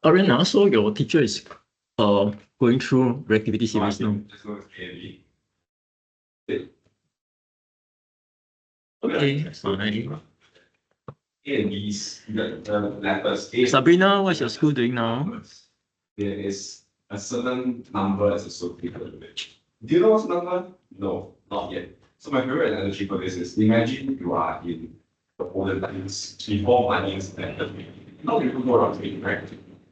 Arena, so your teacher is going through reactivity series now. Okay, fine. Sabrina, what's your school doing now? There is a certain number associated with it. Do you know what's number? No, not yet. So my favorite analogy for this is imagine you are in the olden times before money is invented. Now people go around trading, right?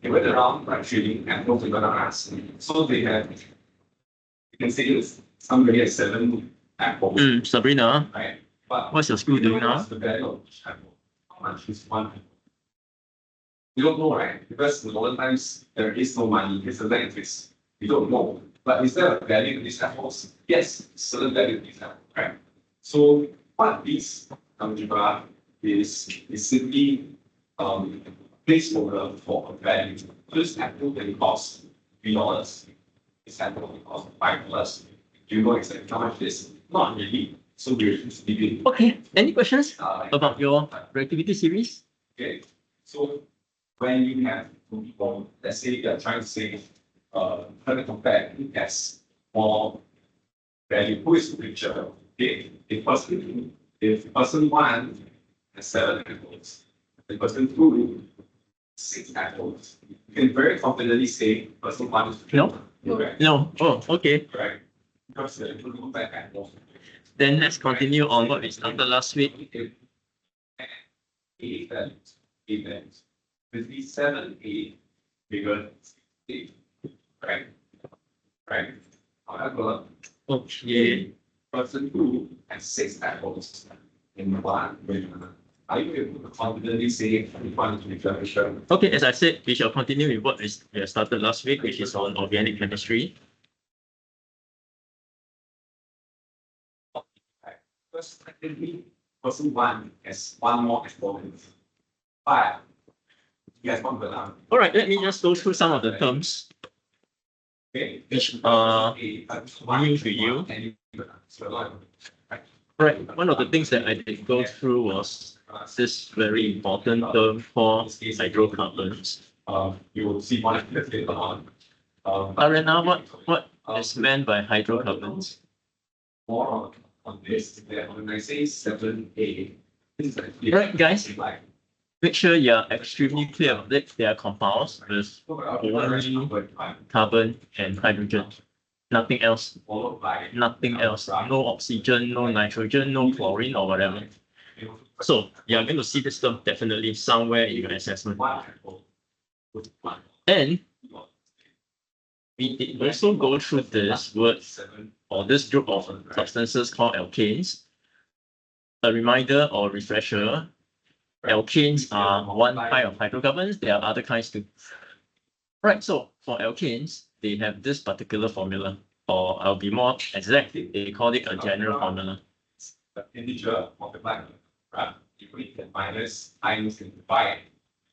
They went around like trading apples and bananas. So they have, you can say it's somebody has 7 apples. Sabrina, right? But what's your school doing now? What's the value of each apple? How much is 1 apple? You don't know, right? Because in olden times, there is no money, it's a land interest. You don't know. But is there a value to these apples? Yes, certain value to these apples, right? So what this algebra is simply placeholder for a value. So this apple can cost $3. This apple can cost $5. Do you know exactly how much it is? Not really. So we're just leaving. Okay, any questions about your reactivity series? Okay, so when you have two people, let's say you are trying to say, trying to compare who has more value, who is richer? Okay, if person 1 has 7 apples, the person 2 6 apples, you can very confidently say person 1 is richer. No. Right? No. Oh, okay. Right. Because you compare apples. Then let's continue on what we started last week. A values. With these 7A bigger than 6A, right? Right. However, Okay. person 2 has 6 apples in 1 banana. Are you able to confidently say one is richer? Okay, as I said, we shall continue with what we started last week, which is on organic chemistry. Because technically, person 1 has 1 more apple, but he has 1 banana. All right, let me just go through some of the terms Okay. which are new to you. Right, one of the things that I did go through was this very important term for hydrocarbons. You will see one later on. Arena, what is meant by hydrocarbons? More on this, when I say 7A, Right, guys, make sure you're extremely clear about it. They are compounds with only carbon and hydrogen. Nothing else. Nothing else. No oxygen, no nitrogen, no chlorine or whatever. So you're going to see this term definitely somewhere in your assessment. And we did also go through this word or this group of substances called alkanes. A reminder or refresher, alkanes are one kind of hydrocarbons. There are other kinds too. Right, so for alkanes, they have this particular formula, or I'll be more exact, they call it a general formula. The integer multiplied, right? You can minus times and divide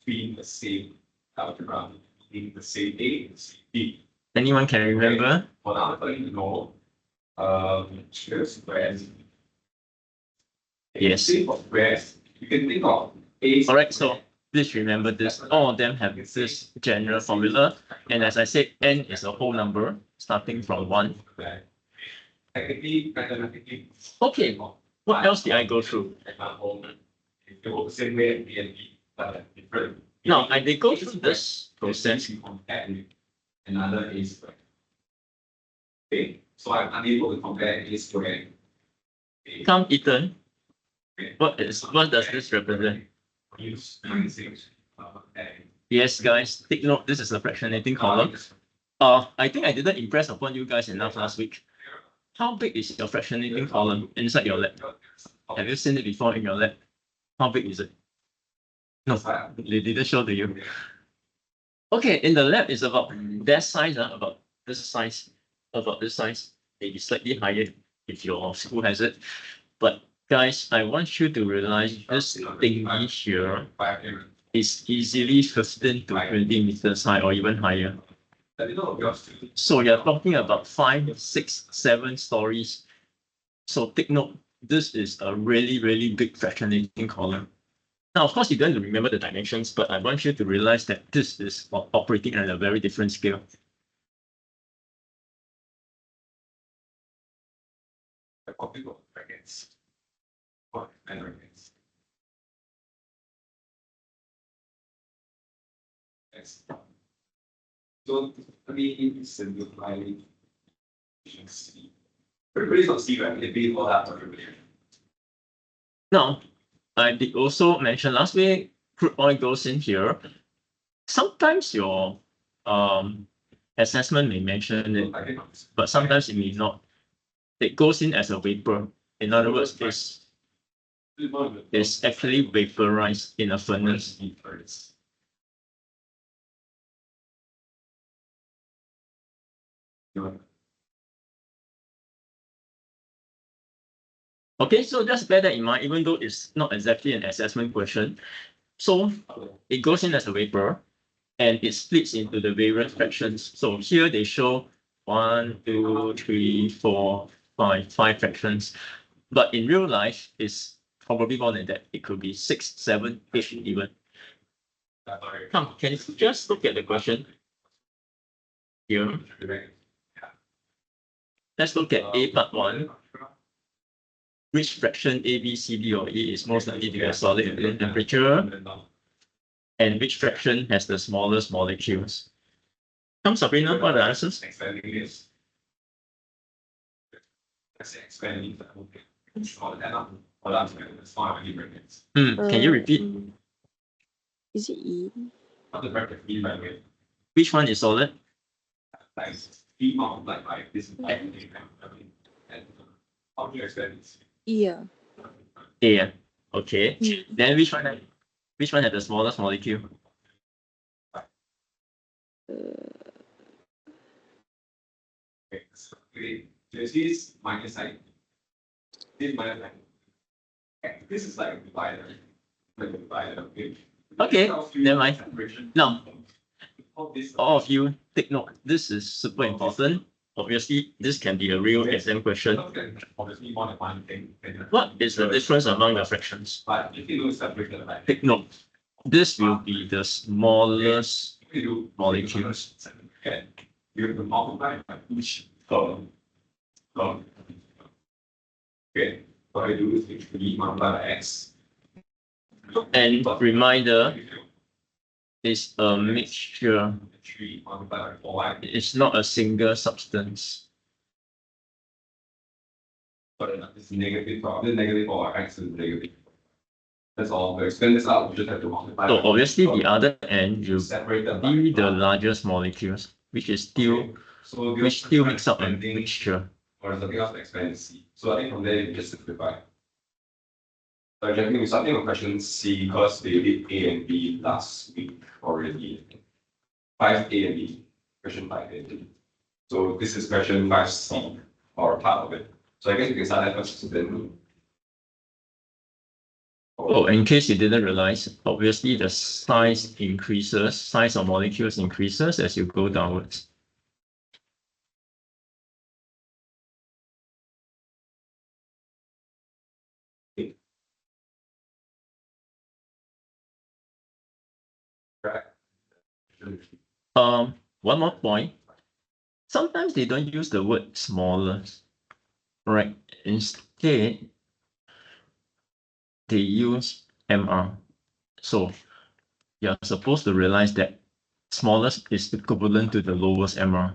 between the same algebra, between the same A and the same B. Anyone can remember? For now, I'm going to know, here's squares. Yes. Think of squares. You can think of A. All right, so please remember this. All of them have this general formula. And as I said, n is a whole number starting from 1. Technically, mathematically. Okay, what else did I go through? If you go the same way, B and B, but different. Now, I did go through this process. Compare with another A square. Okay, so I'm unable to compare A square. Come, Ethan. What does this represent? Use Yes, guys, take note, this is a fractionating column. I think I didn't impress upon you guys enough last week. How big is your fractionating column inside your lab? Have you seen it before in your lab? How big is it? No, they didn't show to you. Okay, in the lab it's about that size, about this size, maybe slightly higher if your school has it. But guys, I want you to realize this thingy here is easily 15 to 20 meters high or even higher. So you're talking about 5, 6, 7 stories. So take note, this is a really, really big fractionating column. Now, of course, you don't remember the dimensions, but I want you to realize that this is operating at a very different scale. A copy of brackets. What and brackets. Yes. So I mean simplify C. Everybody's not C, right? They all have everybody. Now, I did also mention last week, crude oil goes in here. Sometimes your assessment may mention it, but sometimes it may not. It goes in as a vapor. In other words, it's actually vaporized in a furnace. Okay, so just bear that in mind, even though it's not exactly an assessment question. So it goes in as a vapor and it splits into the various fractions. So here they show 1, 2, 3, 4, 5 fractions. But in real life, it's probably more than that. It could be 6, 7, 8 even. Come, can you just look at the question here? Let's look at A part 1. Which fraction A, B, C, D, or E is most likely to be a solid at room temperature? And which fraction has the smallest molecules? Come, Sabrina, what are the answers? Expanding this. Let's say expanding that. Can you repeat? Is it E? What the bracket mean by the way? Which one is solid? Like E multiplied by this. And how do you expand this? Yeah. A. Okay. Then which one had the smallest molecule? Okay, so this minus sign. This minus sign. Okay, this is like a divider. Like a divider. Okay, never mind. Now, All this all of you take note. This is super important. Obviously, this can be a real exam question. obviously more than one thing. What is the difference among the fractions? But if you do separate like Take note. This will be the smallest you do molecules. Okay. You have to multiply by each column. Okay. What I do is literally multiply by x. And reminder, it's a mixture. 3 multiplied by 4y. It's not a single substance. But it's negative 4. This negative 4 x is negative. That's all. To extend this out, we just have to multiply. So obviously the other end will separated be the largest molecules, which still makes up a mixture. Or something else to expand C. So I think from there you can just simplify. So generally we're starting with question C because they did A and B last week already. 5A and B. Question 5A and B. So this is question 5C or part of it. So I guess you can start that first then. Oh, in case you didn't realize, obviously the size of molecules increases as you go downwards. One more point. Sometimes they don't use the word smaller, right? Instead, they use MR. So you're supposed to realize that smallest is equivalent to the lowest MR.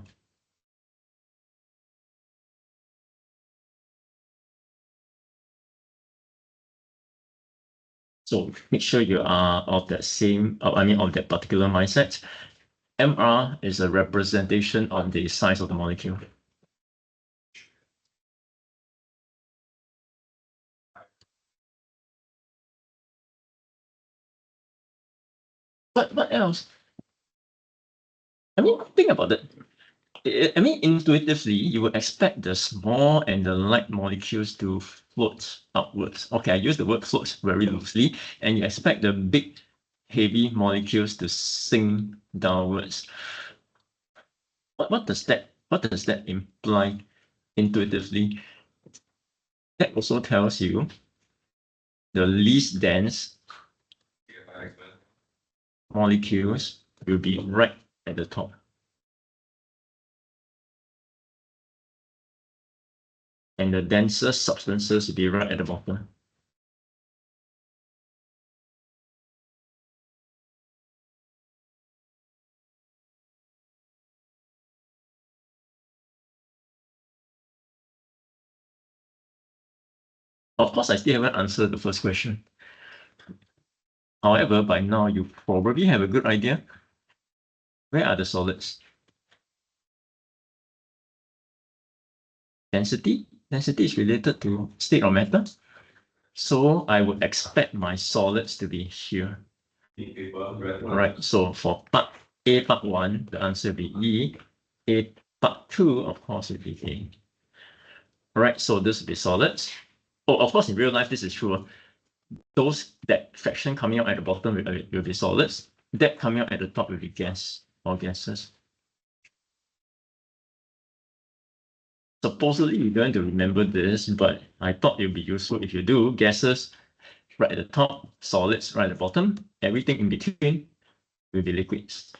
So make sure you are of that of that particular mindset. MR is a representation of the size of the molecule. But what else? I mean, think about it. I mean, intuitively, you would expect the small and the light molecules to float upwards. Okay, I use the word float very loosely, and you expect the big, heavy molecules to sink downwards. What does that imply intuitively? That also tells you the least dense molecules will be right at the top. And the densest substances will be right at the bottom. Of course, I still haven't answered the first question. However, by now, you probably have a good idea. Where are the solids? Density. Density is related to state of matter. So I would expect my solids to be here. All right, so for part A, part 1, the answer will be E. A, part 2, of course, will be A. All right, so this will be solids. Oh, of course, in real life, this is true. That fraction coming out at the bottom will be solids. That coming out at the top will be gas or gases. Supposedly, you're going to remember this, but I thought it would be useful if you do. Gases right at the top, solids right at the bottom. Everything in between will be liquids.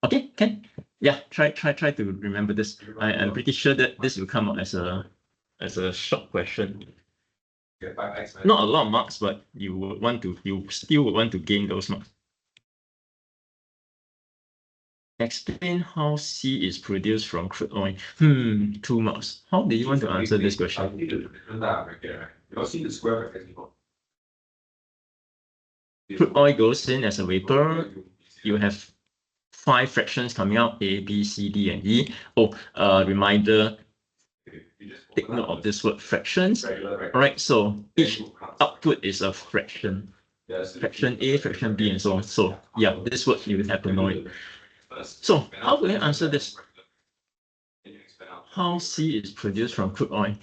Okay, can. Yeah, try to remember this. I'm pretty sure that this will come out as a short question. Not a lot of marks, but you still would want to gain those marks. Explain how C is produced from crude oil. 2 marks. How do you want to answer this question? Crude oil goes in as a vapor. You have 5 fractions coming out, A, B, C, D, and E. Oh, reminder, take note of this word fractions. All right, so each output is a fraction. Fraction A, fraction B, and so on. So yeah, this word you have to know it. So how do I answer this? How C is produced from crude oil?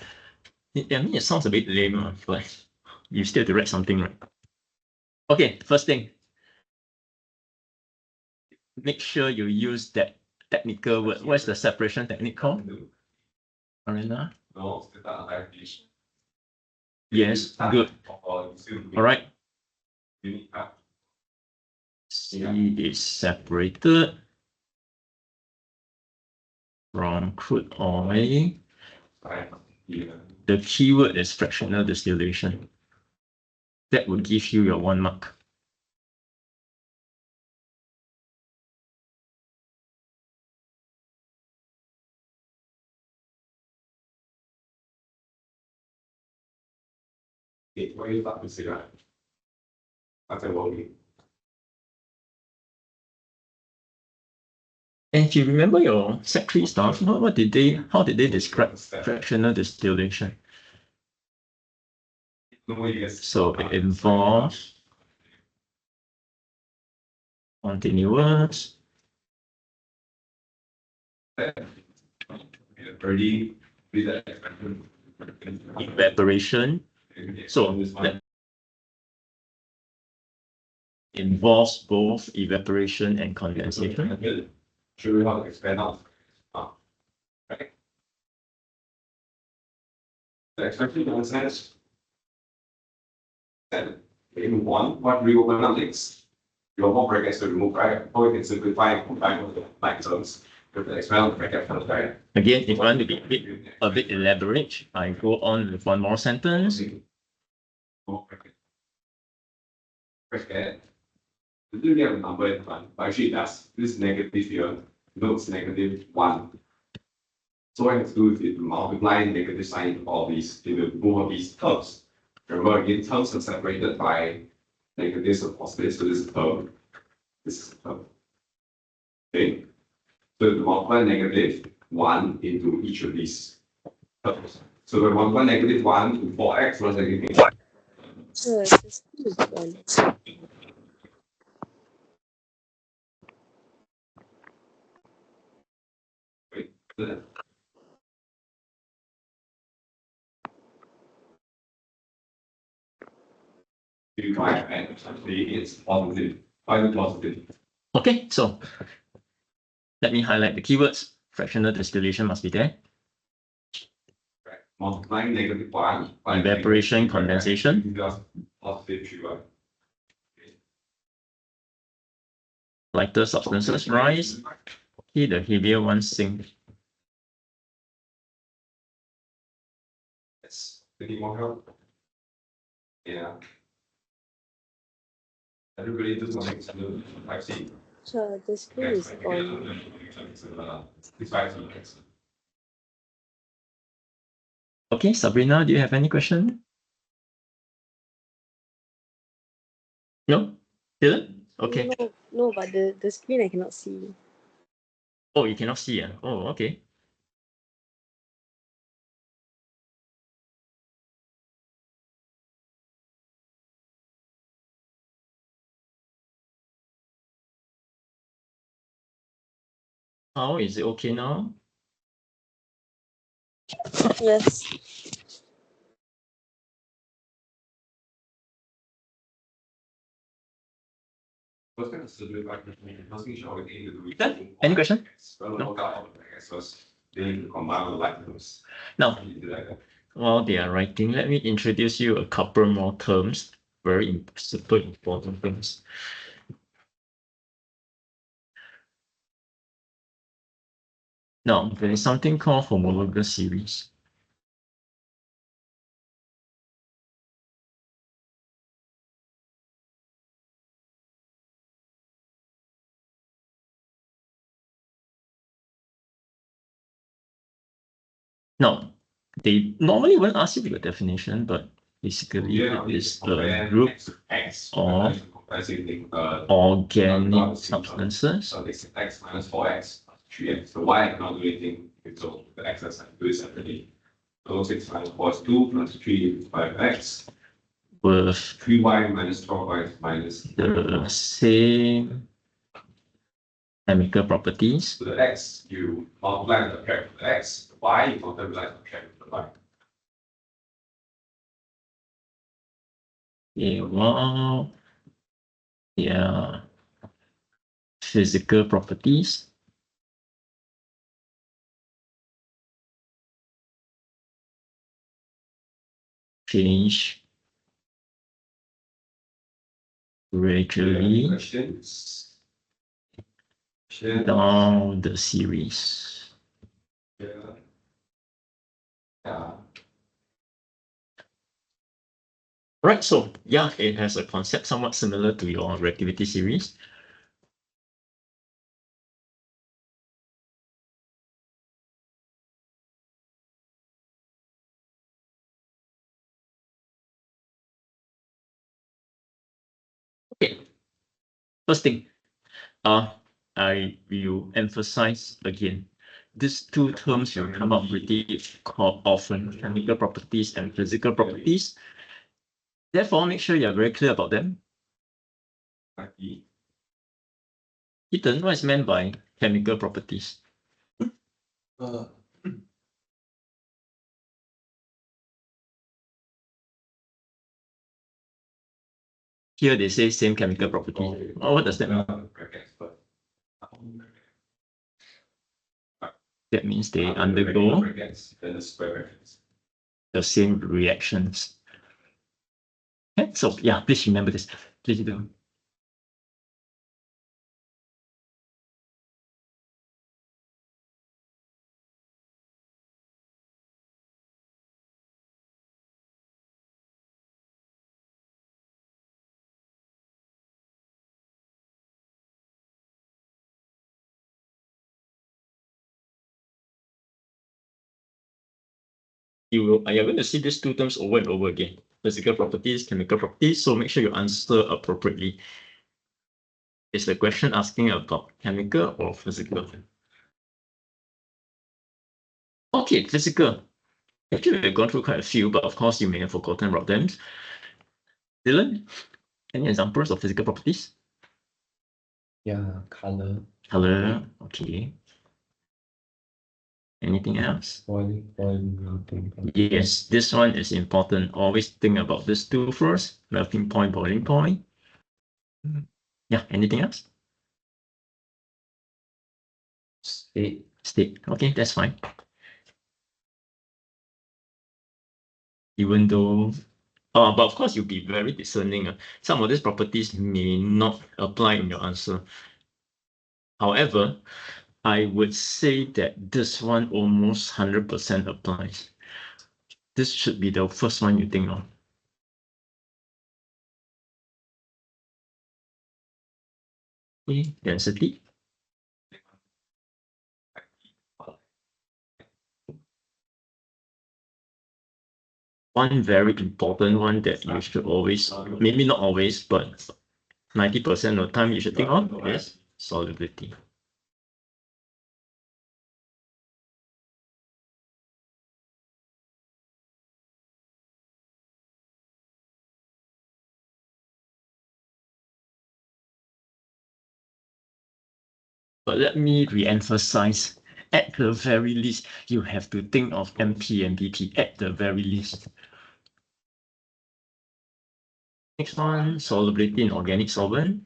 I mean, it sounds a bit lame, but you still have to write something, right? Okay, first thing, make sure you use that technical word. What's the separation technique called? Arena? Yes, good. All right. C is separated from crude oil. The keyword is fractional distillation. That would give you your 1 mark. What are you about to say, right? After working. And if you remember your Sec 3 stuff, how did they describe fractional distillation? So it involves continuous evaporation. So that involves both evaporation and condensation. Show you how to expand out. Right? The expansion process. Then in 1, what do you open up next? Your more brackets to remove, right? Or you can simplify and combine with the like terms. With the expand bracket terms, right? Again, if you want to be a bit elaborate, I go on with 1 more sentence. Bracket. You do have a number in front, but actually it does. This is negative here. Notes -1. So what I have to do is to multiply negative sign of all these, it will move these terms. Remember again, terms are separated by negatives and positives, so this is a term. This is a term. Okay. So to multiply -1 into each of these terms. So we multiply -1 to 4x plus negative 1. So it's just 1. You try and actually it's positive. Find the positive. Okay, so let me highlight the keywords. Fractional distillation must be there. multiplying negative y by Evaporation, negative 3y, condensation. Give us positive 3y. Lighter substances rise. Okay, the heavier ones sink. Yes. Any more help? Yeah. Everybody do something similar. I see. Sure, the screen is on. It's 5 minutes. Okay, Sabrina, do you have any question? No? Dylan? Okay. No, but the screen I cannot see. Oh, you cannot see. Oh, okay. How is it okay now? Yes. Any question? No. Now, while they are writing, let me introduce you a couple more terms, very super important things. Now, there is something called homologous series. Now, they normally won't ask you the definition, but basically it is a group of organic substances. So it's x minus 4x, 3x. So y I cannot do anything. So the x has to do it separately. So 6 minus 4 is 2 plus 3 is 5x. With 3y minus 12y minus the same chemical properties. So the x, you multiply the subtract with the x, the y, you multiply the subtract with the y. Yeah, well, yeah, physical properties. Change gradually Questions? down the series. Yeah. Right, so yeah, it has a concept somewhat similar to your reactivity series. Okay, first thing, I will emphasize again, these two terms will come up pretty often, chemical properties and physical properties. Therefore, make sure you're very clear about them. Ethan, what is meant by chemical properties? Here they say same chemical property. Oh, what does that mean? That means they undergo the same reactions. Okay, so yeah, please remember this. Please do. You're going to see these two terms over and over again. Physical properties, chemical properties. So make sure you answer appropriately. Is the question asking about chemical or physical? Okay, physical. Actually, we've gone through quite a few, but of course you may have forgotten about them. Dylan, any examples of physical properties? Yeah, color, Color, okay. Anything else? boiling, melting point. Yes, this one is important. Always think about these two first. Melting point, boiling point. Yeah, anything else? State, State. Okay, that's fine. even though, but of course you'll be very discerning. Some of these properties may not apply in your answer. However, I would say that this one almost 100% applies. This should be the first one you think of. Okay, density. One very important one that you should always, maybe not always, but 90% of the time you should think of is solubility. But let me re-emphasize, at the very least, you have to think of MP and BP at the very least. Next one, solubility in organic solvent.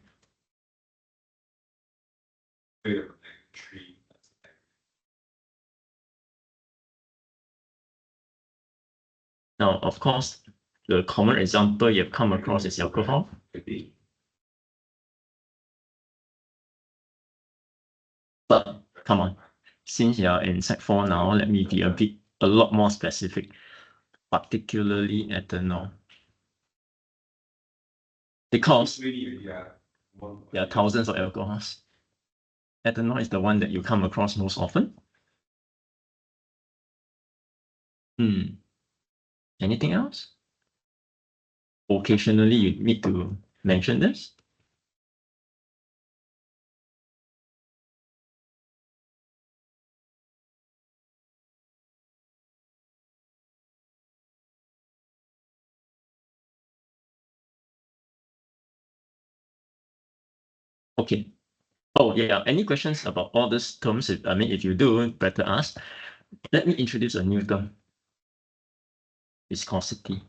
Now, of course, the common example you've come across is alcohol. But come on, since you're in Sec 4 now, let me be a lot more specific, particularly ethanol. Because there are thousands of alcohols. Ethanol is the one that you come across most often. Anything else? Occasionally, you need to mention this. Okay. Oh, yeah. Any questions about all these terms? If you do, better ask. Let me introduce a new term. Viscosity.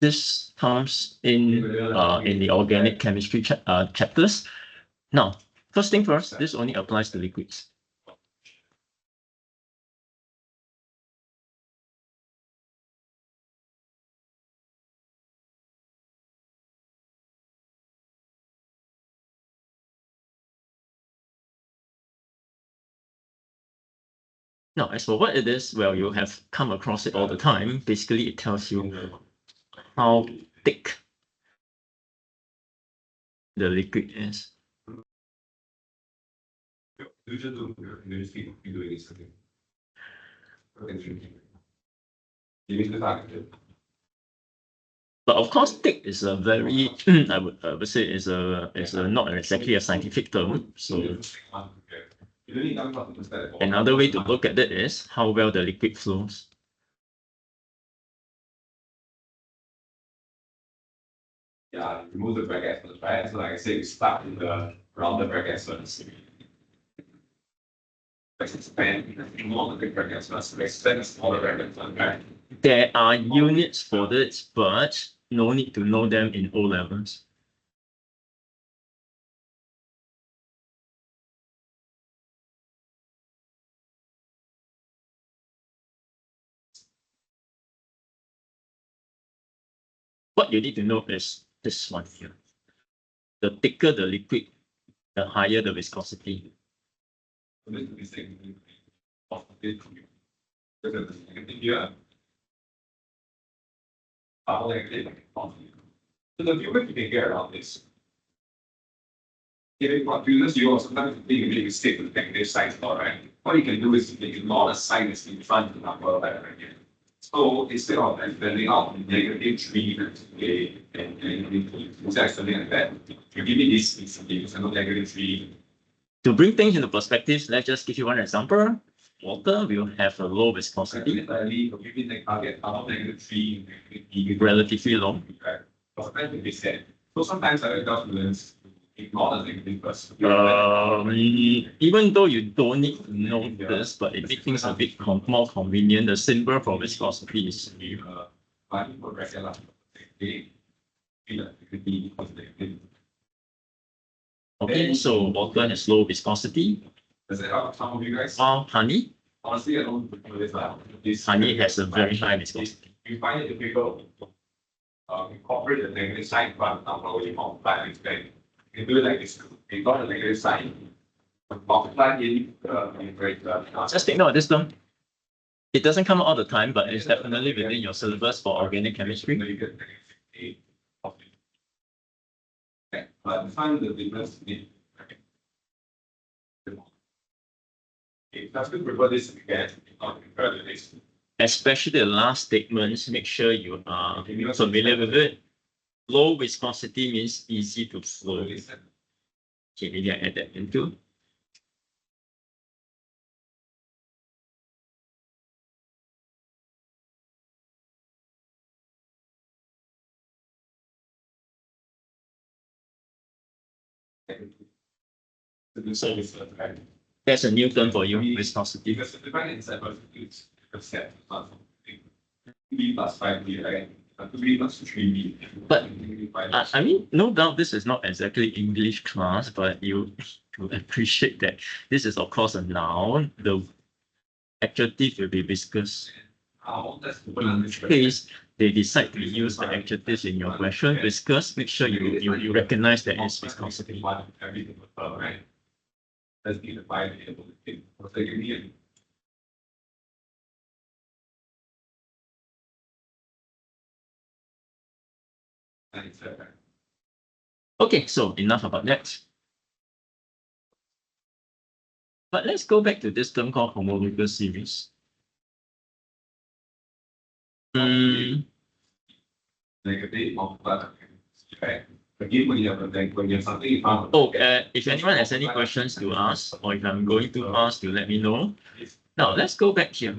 This comes in the organic chemistry chapters. Now, first thing first, this only applies to liquids. Now, as for what it is, well, you have come across it all the time. Basically, it tells you how thick the liquid is. But of course, thick is a very, I would say, is a not exactly a scientific term. So another way to look at it is how well the liquid flows. Yeah, remove the bracket first, right? So like I say, we start with the rounded brackets first. Expand more the brackets first. Expand smaller brackets first, right? There are units for this, but no need to know them in O levels. What you need to know is this one here. The thicker the liquid, the higher the viscosity. So the viewer you can get around this. If you want to use, you also sometimes think you make a mistake with the negative sign, right? What you can do is you can ignore the sign that's in front of the number letter again. So instead of blending out -3 and instead of something like that, you give me this -3. To bring things into perspective, let's just give you one example. Water will have a low viscosity, relatively low. So sometimes I tell students ignore the negative first. Even though you don't need to know this, but it makes things a bit more convenient. The symbol for viscosity is okay, so water has low viscosity. Does it help some of you guys? Honey. Honestly, I don't know this. Honey has a very high viscosity. You find it difficult to incorporate the negative sign, but not only multiply and expand. You can do it like this. You got the negative sign, multiply in the numerator. Just take note of this term. It doesn't come out all the time, but it's definitely within your syllabus for organic chemistry. You get -8 of it. Okay, but find the difference in. Okay, that's good. Prefer this again, not compare the next. Especially the last statements, make sure you are familiar with it. Low viscosity means easy to flow. Okay, maybe I add that in too. That's a new term for you, viscosity. Because the divide inside was it's a set of something. 2b plus 5b, right? 2b plus 3b. But I mean, no doubt this is not exactly English class, but you will appreciate that this is of course a noun. The adjective will be viscous. In case they decide to use the adjectives in your question, viscous, make sure you recognize that it's viscosity. Right? Let's be the 5 able to think. What's the union? Okay, so enough about that. But let's go back to this term called homologous series. Negative multiply. Okay. Again, when you have something you found. Oh, if anyone has any questions to ask, or if I'm going to ask, you let me know. Now, let's go back here.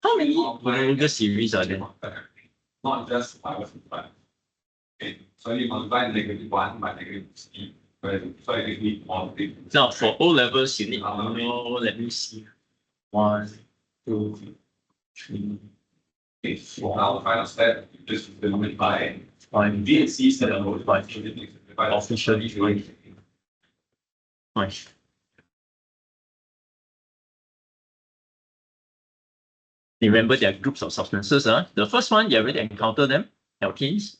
How many homologous series are there? Not just 5 and 5. Okay. So you multiply -1 by -3. So you need all the. Now, for O levels, you need to know, let me see. 1, 2, 3. Okay. So now the final step, you just delimit by 5. B and C set of both. Officially 5. 5. Remember, there are groups of substances. The first one, you already encountered them, alkenes.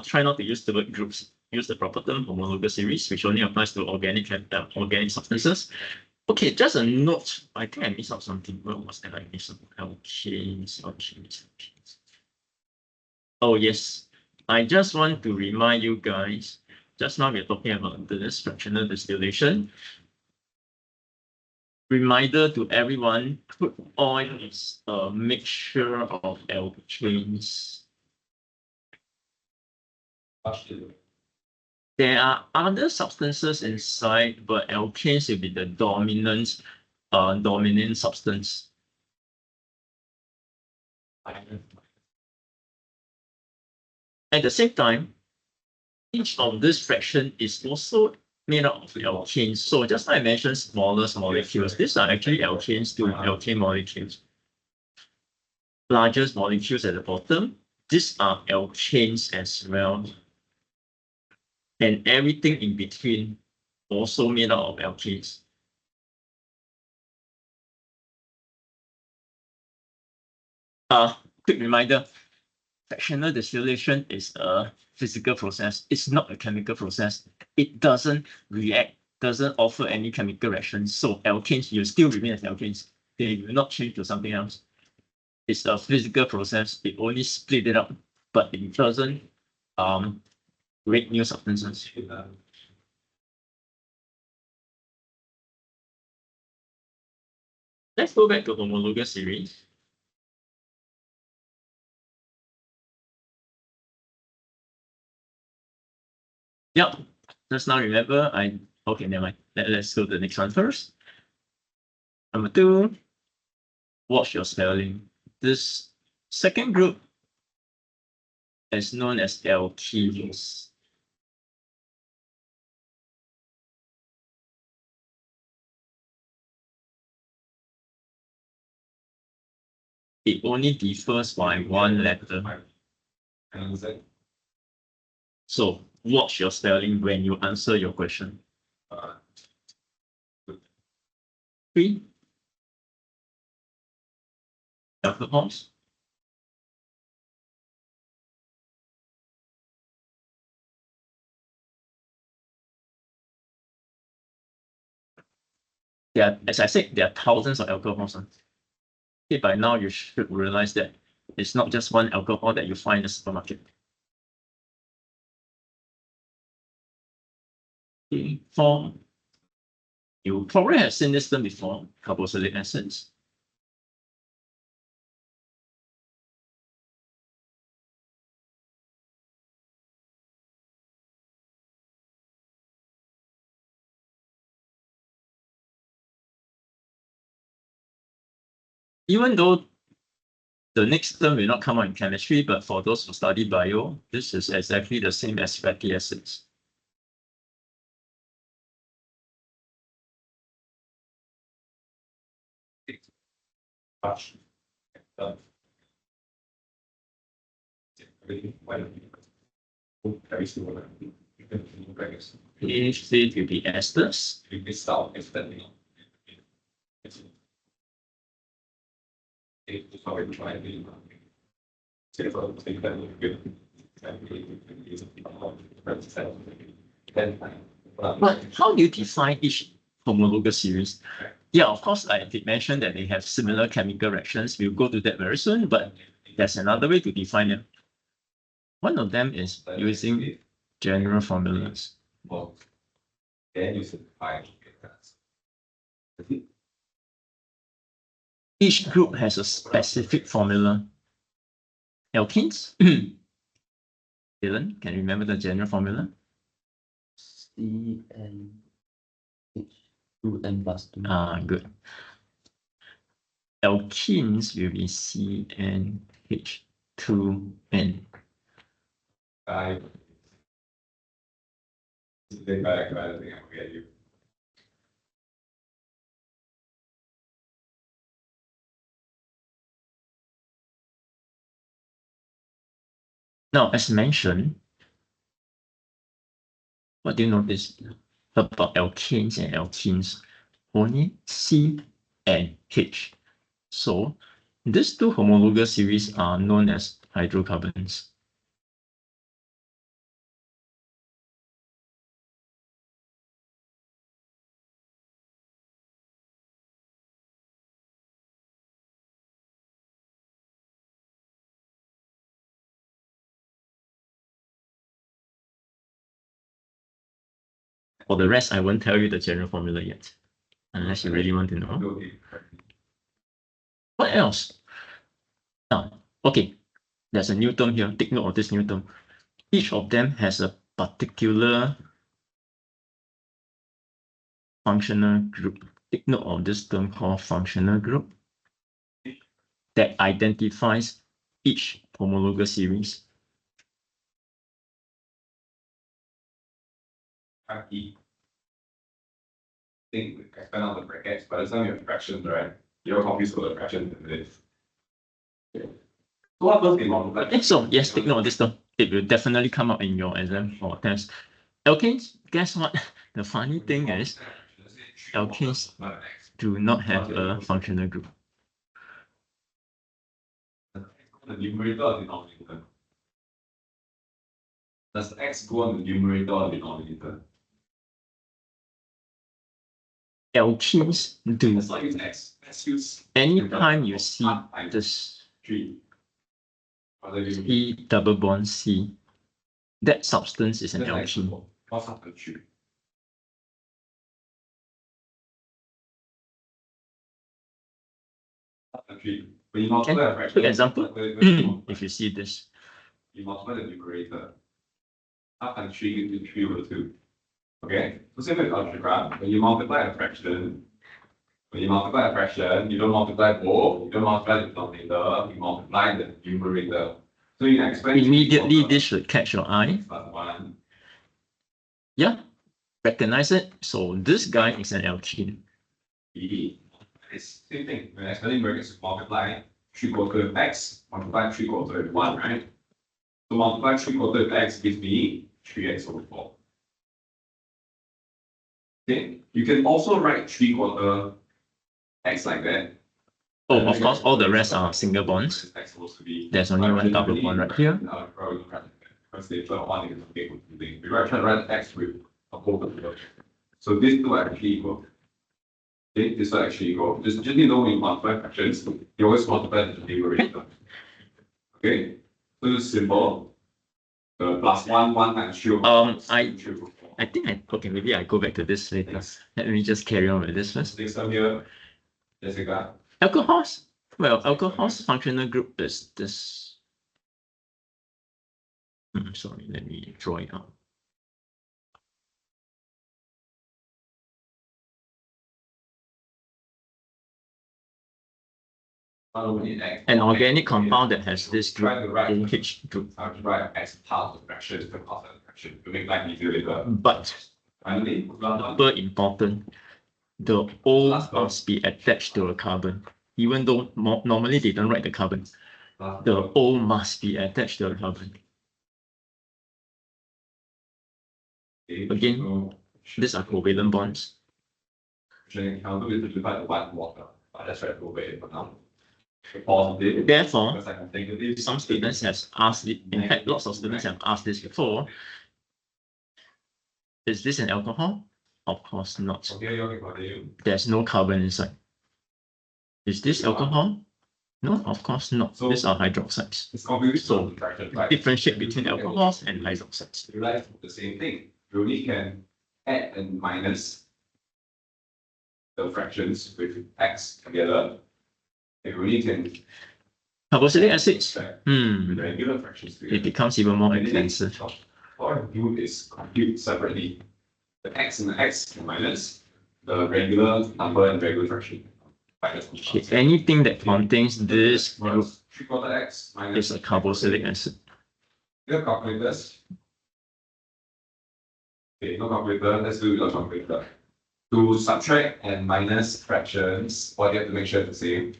Try not to use the word groups. Use the proper term, homologous series, which only applies to organic substances. Okay, just a note. I think I missed out something. What was that I missed out? Alkenes. Oh, yes. I just want to remind you guys, just now we're talking about this fractional distillation. Reminder to everyone, crude oil is a mixture of alkanes. There are other substances inside, but alkanes will be the dominant substance. At the same time, each of this fraction is also made up of alkanes. So just like I mentioned, smallest molecules. These are actually alkanes too, alkane molecules. Largest molecules at the bottom. These are alkanes as well. And everything in between also made up of alkanes. Quick reminder, fractional distillation is a physical process. It's not a chemical process. It doesn't react, doesn't offer any chemical reactions. So alkanes, you still remain as alkanes. They will not change to something else. It's a physical process. It only split it up, but it doesn't create new substances. Let's go back to homologous series. Yep. Just now remember, okay, never mind. Let's go to the next one first. Number 2, watch your spelling. This second group is known as alkenes. it only differs by one letter. Understand? So watch your spelling when you answer your question. 3. Alcohols. As I said, there are thousands of alcohols. Okay, by now you should realize that it's not just one alcohol that you find in the supermarket. Okay, 4. You probably have seen this term before, carboxylic acids. Even though the next term will not come out in chemistry, but for those who study bio, this is exactly the same as fatty acids. PHC will be esters. But how do you define each homologous series? Yeah, of course, I did mention that they have similar chemical reactions. We'll go to that very soon, but there's another way to define them. One of them is using general formulas. Well, then you simplify that. Each group has a specific formula. Alkenes. Dylan, can you remember the general formula? CnH 2n plus 2. Ah, good. Alkenes will be CnH2n. I think I forget you. Now, as mentioned, what do you notice about alkanes and alkenes? Only C and H. So these two homologous series are known as hydrocarbons. For the rest, I won't tell you the general formula yet, unless you really want to know. What else? Now, okay, there's a new term here. Take note of this new term. Each of them has a particular functional group. Take note of this term called functional group that identifies each homologous series. I think expand out the brackets. By the time you have fractions, right? Your copies of the fraction in this. So what does the multiply? So yes, take note of this term. It will definitely come up in your exam or test. Alkanes, guess what? The funny thing is, alkanes do not have a functional group. The numerator or denominator? Does x go on the numerator or denominator? Alkenes do. Let's not use x. Let's use Anytime you see this 3. E double bond C, that substance is an alkene. What's up to 3? When you multiply a fraction, Quick example. If you see this, you multiply the numerator. Half and 3 into 3 over 2. Okay? So same with algebra. When you multiply a fraction, you don't multiply both, you don't multiply the denominator, you multiply the numerator. So you can explain immediately this should catch your eye. plus 1. Yeah, recognize it. So this guy is an alkene. It's same thing. When expanding brackets multiply, 3/4 x, multiply 3/4 with 1, right? So multiply 3/4 with x gives me 3x/4. Okay, you can also write 3/4 x like that. Oh, of course, all the rest are single bonds. There's only one double bond right here. Because the third one is okay with the we try to write x with a whole number. So these two are actually equal. Okay, this are actually equal. Just need to know when you multiply fractions, you always multiply the numerator. Okay, so it's simple. Plus 1 times 3 I think okay, maybe I go back to this later. Let me just carry on with this first. Next time here, Jessica. Alcohols. Well, alcohol's functional group is this. Sorry, let me draw it out. An organic compound that has this group, OH group. I'll write as part of the fraction, the part of the fraction to make life easier later. But Finally, super important, the O must be attached to a carbon. Even though normally they don't write the carbon, the O must be attached to a carbon. Again, these are covalent bonds. I'll do it to divide the white water. That's right, covalent for now. Therefore, some students have asked it, in fact, lots of students have asked this before. Is this an alcohol? Of course not. There's no carbon inside. Is this alcohol? No, of course not. These are hydroxides. So differentiate between alcohols and hydroxides. You realize the same thing. You only can add and minus the fractions with x together. You only can Carboxylic acids. with regular fractions together. It becomes even more expensive. All I do is compute separately the x and the x minus the regular number and regular fraction. Okay, anything that contains this group 3/4 x minus is a carboxylic acid. your calculators. Okay, no calculator, let's do it without calculator. To subtract and minus fractions, what you have to make sure it's the same.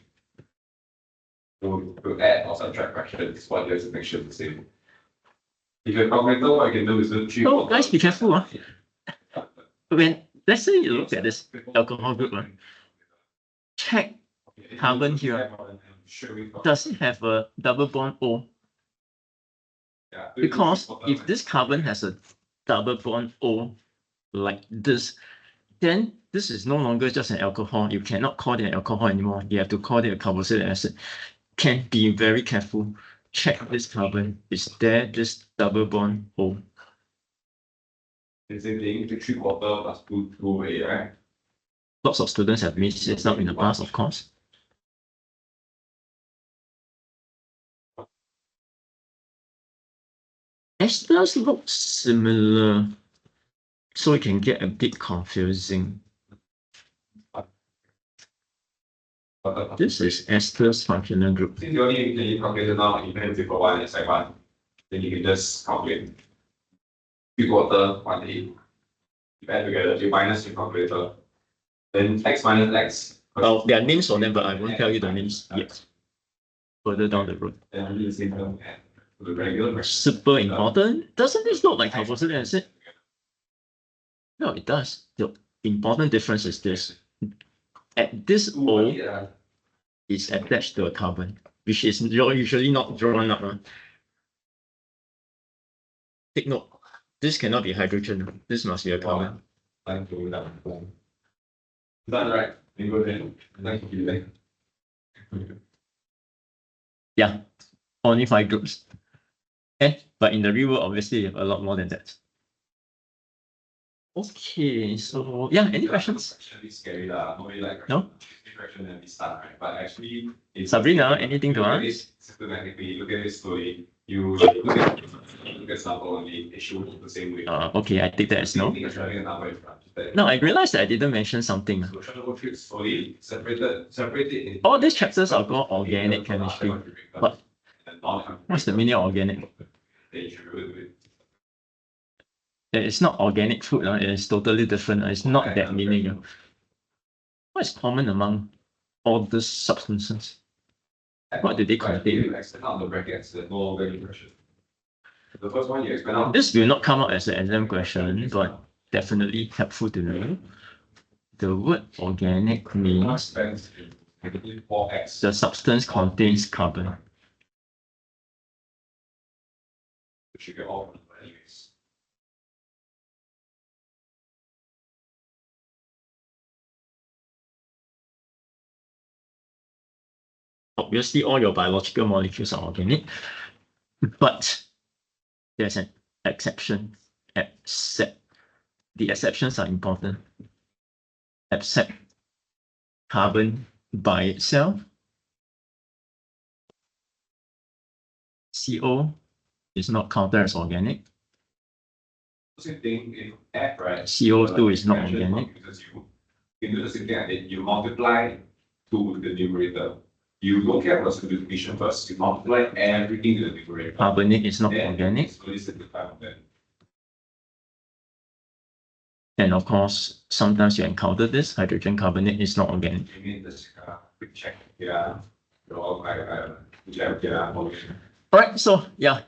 To add or subtract fractions, what you have to make sure it's the same. If you have calculator, what you can do is do 3/4. Oh, guys, be careful. When let's say you look at this alcohol group, check carbon here. Does it have a double bond O? Because if this carbon has a double bond O like this, then this is no longer just an alcohol. You cannot call it an alcohol anymore. You have to call it a carboxylic acid. Can be very careful. Check this carbon. Is there this double bond O? The same thing, the 3/4 plus 2 away, right? Lots of students have missed this up in the past, of course. Esters look similar, so it can get a bit confusing. This is Esther's functional group. Since you only can calculate now, even if you got one and one, then you can just calculate 3/4, 1/8. You add together, you minus your calculator. Then x minus x. Well, there are names for them, but I won't tell you the names yet. Further down the road. Then only the same term and the regular. Super important. Doesn't this look like carboxylic acid? No, it does. The important difference is this. At this O is attached to a carbon, which is usually not drawn up. Take note, this cannot be hydrogen. This must be a carbon. Time to that. Is that right? You go then. Thank you. Yeah, only 5 groups. Okay, but in the real world, obviously, you have a lot more than that. Okay, so yeah, any questions? Actually scary lah. Nobody like No? fraction and we start, right? But actually, Sabrina, anything to ask? Systematically, look at this slowly. You look at sample only, it should look the same way. Okay, I take that as no. No, I realized that I didn't mention something. So try to go through it slowly, separate it in. All these chapters are called organic chemistry. But what's the meaning of organic? It's not organic food, it's totally different. It's not that meaning. What is common among all these substances? What do they Right, contain? you extend out the brackets, there's no longer any pressure. The first one you expand out. This will not come out as an exam question, but definitely helpful to know. The word organic means Expands in negative 4x. the substance contains carbon. Which you get all anyways. Obviously, all your biological molecules are organic, but there's an exception. Except the exceptions are important. Except carbon by itself, CO is not counted as organic. Same thing if F, right? CO2 is not fraction organic. confuses you. You can do the same thing I did. You multiply to the numerator. You don't care about simplification first. You multiply everything to the numerator. Carbonate is not Then organic. slowly simplify from there. And of course, sometimes you encounter this hydrogen carbonate is not organic. You mean this quick check? Yeah. Well, check, yeah. All right, so yeah,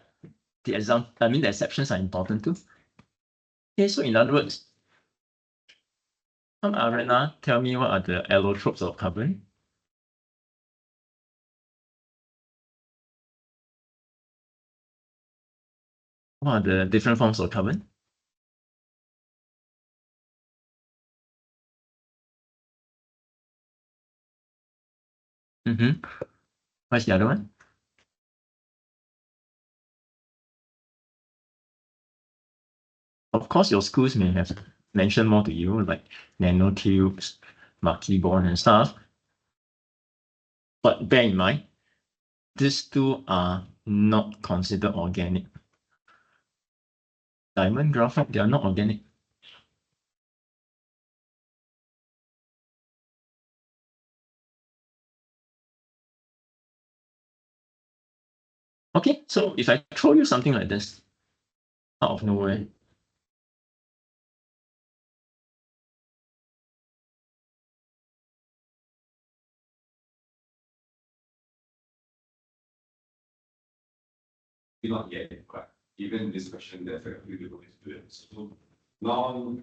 the exceptions are important too. Okay, so in other words, Arena, tell me what are the allotropes of carbon? What are the different forms of carbon? What's the other one? Of course, your schools may have mentioned more to you, like nanotubes, Marquis-Born and stuff. But bear in mind, these two are not considered organic. Diamond, graphite, they are not organic. Okay, so if I throw you something like this, out of nowhere, Not yet, but even this question that we do with students. So now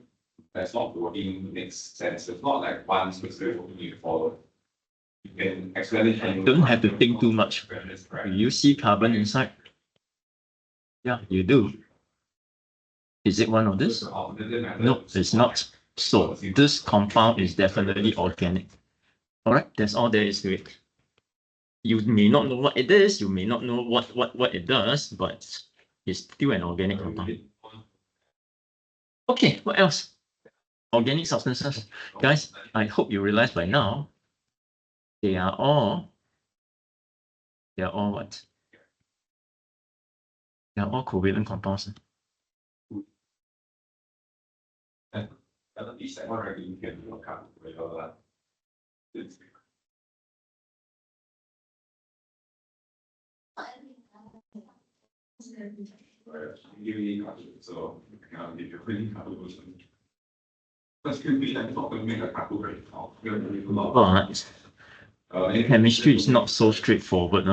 that's not working makes sense. It's not like one specific thing you follow. You can explain it. you don't have to think too much. Do you see carbon inside? Yeah, you do. Is it one of this? No, it's not. So this compound is definitely organic. All right, that's all there is to it. You may not know what it is, you may not know what it does, but it's still an organic compound. Okay, what else? Organic substances. Guys, I hope you realize by now, they are all what? They are all covalent compounds. So if you're pretty comfortable. That's good. We can talk and make a couple right now. But chemistry is not so straightforward.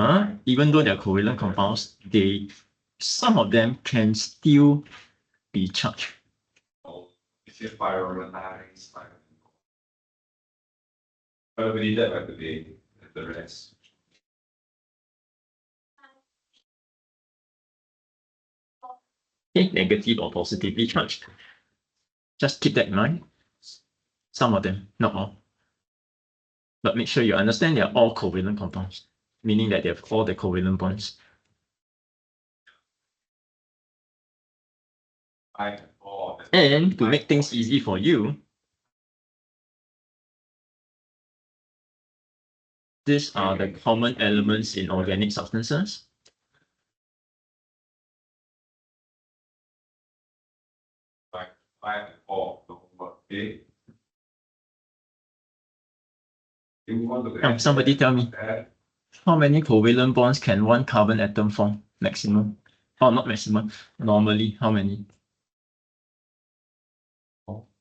Even though they're covalent compounds, some of them can still be charged. If you prioritize, but we need that by today, the rest. Okay, negative or positively charged. Just keep that in mind. Some of them, not all. But make sure you understand they are all covalent compounds, meaning that they have all the covalent bonds. And to make things easy for you, these are the common elements in organic substances. Somebody tell me, how many covalent bonds can one carbon atom form? Maximum? Oh, not maximum. Normally, how many?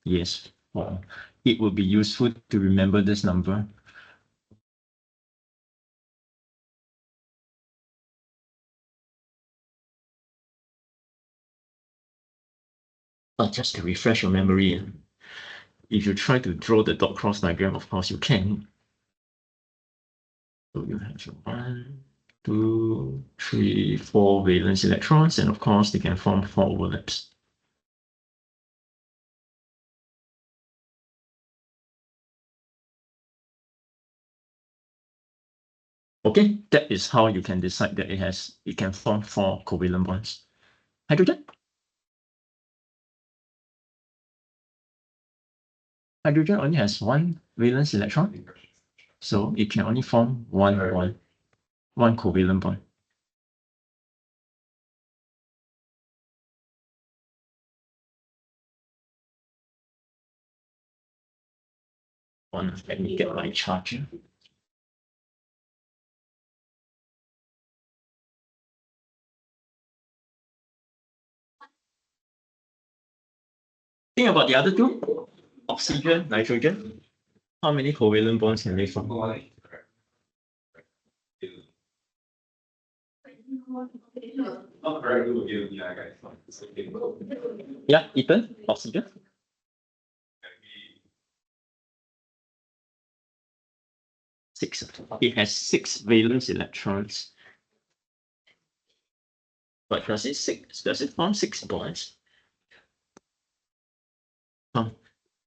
Yes, 4. It would be useful to remember this number. Just to refresh your memory, if you try to draw the dot cross diagram, of course you can. So you have your 1, 2, 3, 4 valence electrons, and of course they can form 4 overlaps. Okay, that is how you can decide that it can form 4 covalent bonds. Hydrogen? Hydrogen only has 1 valence electron, so it can only form one covalent bond. Let me get my charger. Think about the other two, oxygen, nitrogen. How many covalent bonds can they form? Not very good again, yeah, guys. Yeah, Ethan, oxygen. Six. It has 6 valence electrons. But does it form 6 bonds?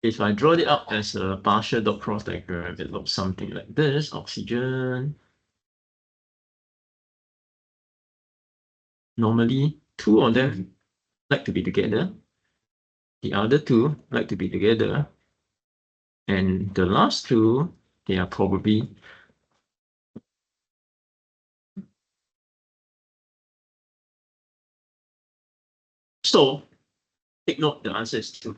If I draw it up as a partial dot cross diagram, it looks something like this. Oxygen. Normally, 2 of them like to be together. The other 2 like to be together. And the last 2, they are probably so. Take note, the answer is 2.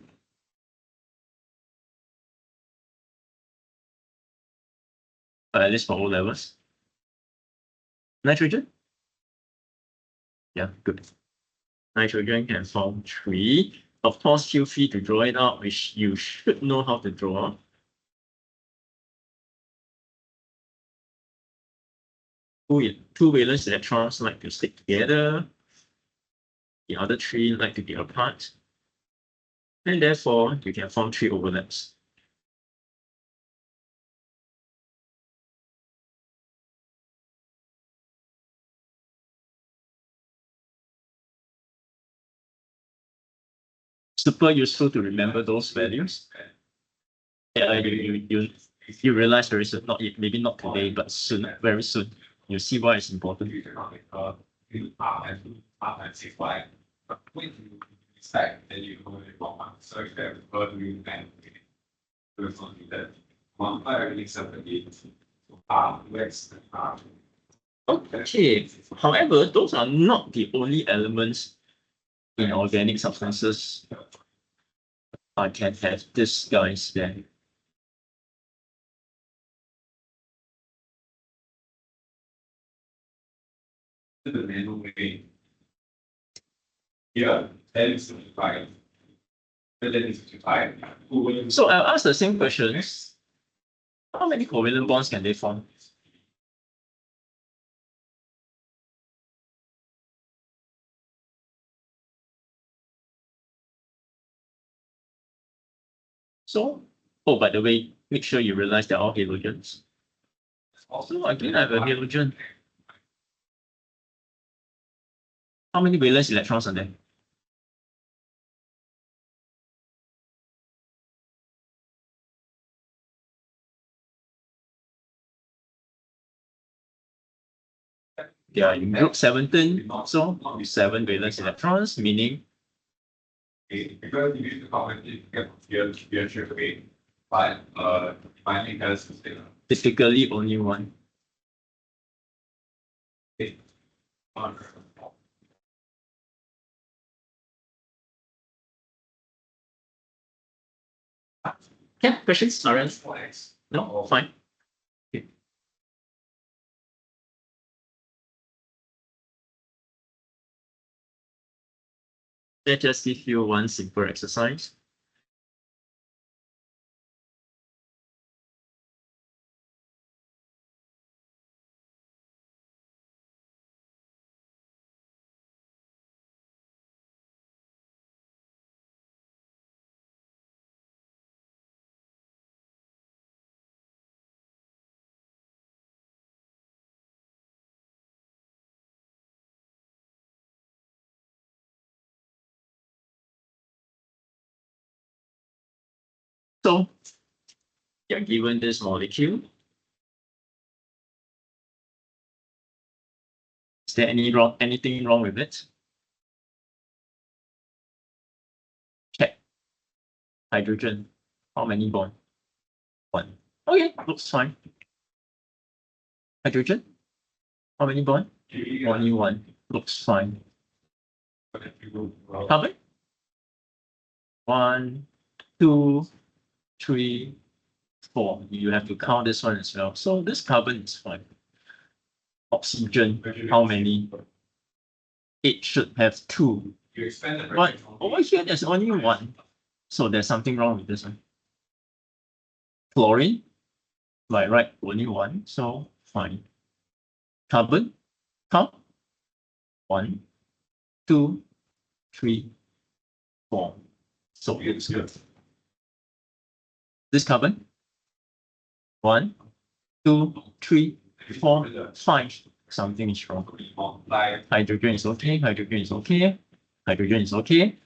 At least for O levels. Nitrogen? Yeah, good. Nitrogen can form 3. Of course, feel free to draw it out, which you should know how to draw. Two valence electrons like to stick together. The other 3 like to be apart. And therefore, you can form 3 overlaps. Super useful to remember those values. You realize very soon, maybe not today, but soon, very soon, you see why it's important. Okay, however, those are not the only elements in organic substances. I can have this guys there. Yeah, 1065. So I'll ask the same questions. How many covalent bonds can they form? So, oh, by the way, make sure you realize they're all halogens. Also, again, I have a halogen. How many valence electrons are there? They are in group 17, so 7 valence electrons, meaning Because you use the cognitive but I think that's typically only 1. Yeah, questions, Aaron? No, fine. Okay. Let's just give you one simple exercise. So you're given this molecule. Is there anything wrong with it? Check. Hydrogen. How many bond? One. Okay, looks fine. Hydrogen. How many bond? Only one. Looks fine. Carbon. 1, 2, 3, 4. You have to count this one as well. So this carbon is fine. Oxygen. How many? It should have 2. But over here, there's only 1. So there's something wrong with this one. Chlorine, by right, only 1. So fine. Carbon, count. 1, 2, 3, 4. So it's good. This carbon, 1, 2, 3, 4, 5. Something is wrong. Hydrogen is okay. Hydrogen is okay. Hydrogen is okay.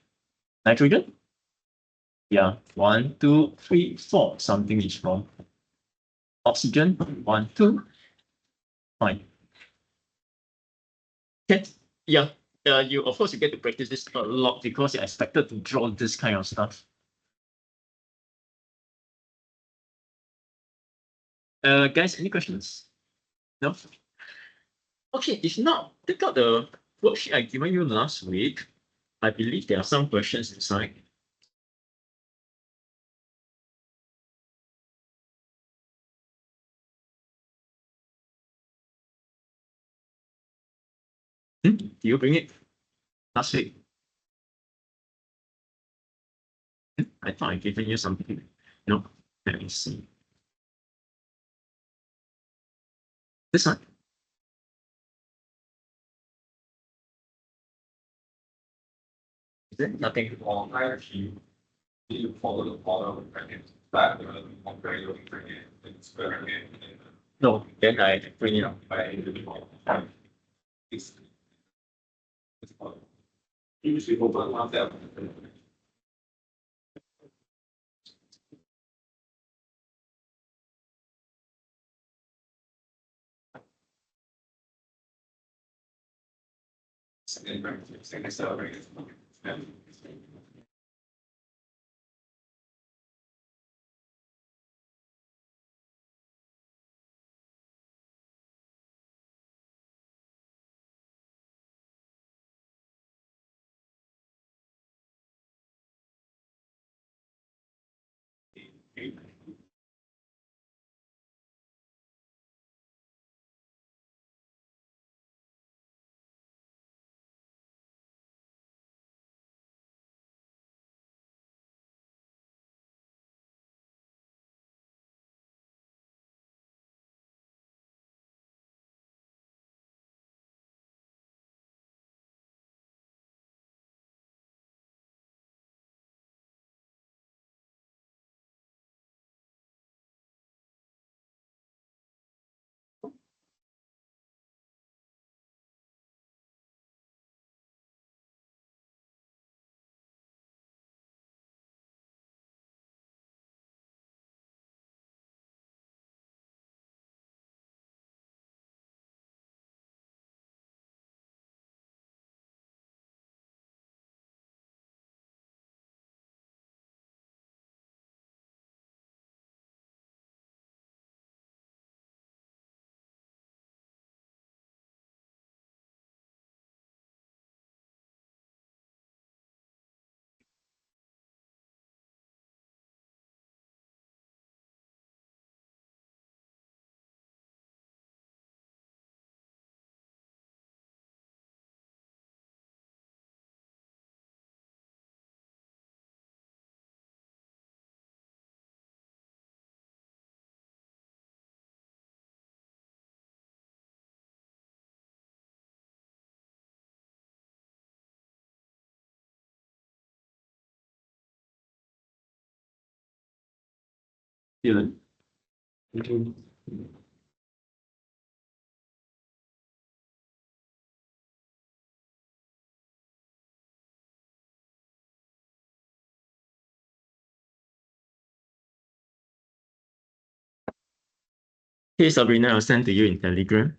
Nitrogen? Yeah. 1, 2, 3, 4. Something is wrong. Oxygen? 1, 2. Fine. Okay. Yeah. You of course you get to practice this a lot because you're expected to draw this kind of stuff. Guys, any questions? No? Okay, if not, take out the worksheet I given you last week. I believe there are some questions inside. Do you bring it last week? I thought I given you something. No, let me see. This one. Is it nothing? You follow the follow back No, then I bring it up. Usually open one step. Dylan. Hey Sabrina, I'll send to you in Telegram.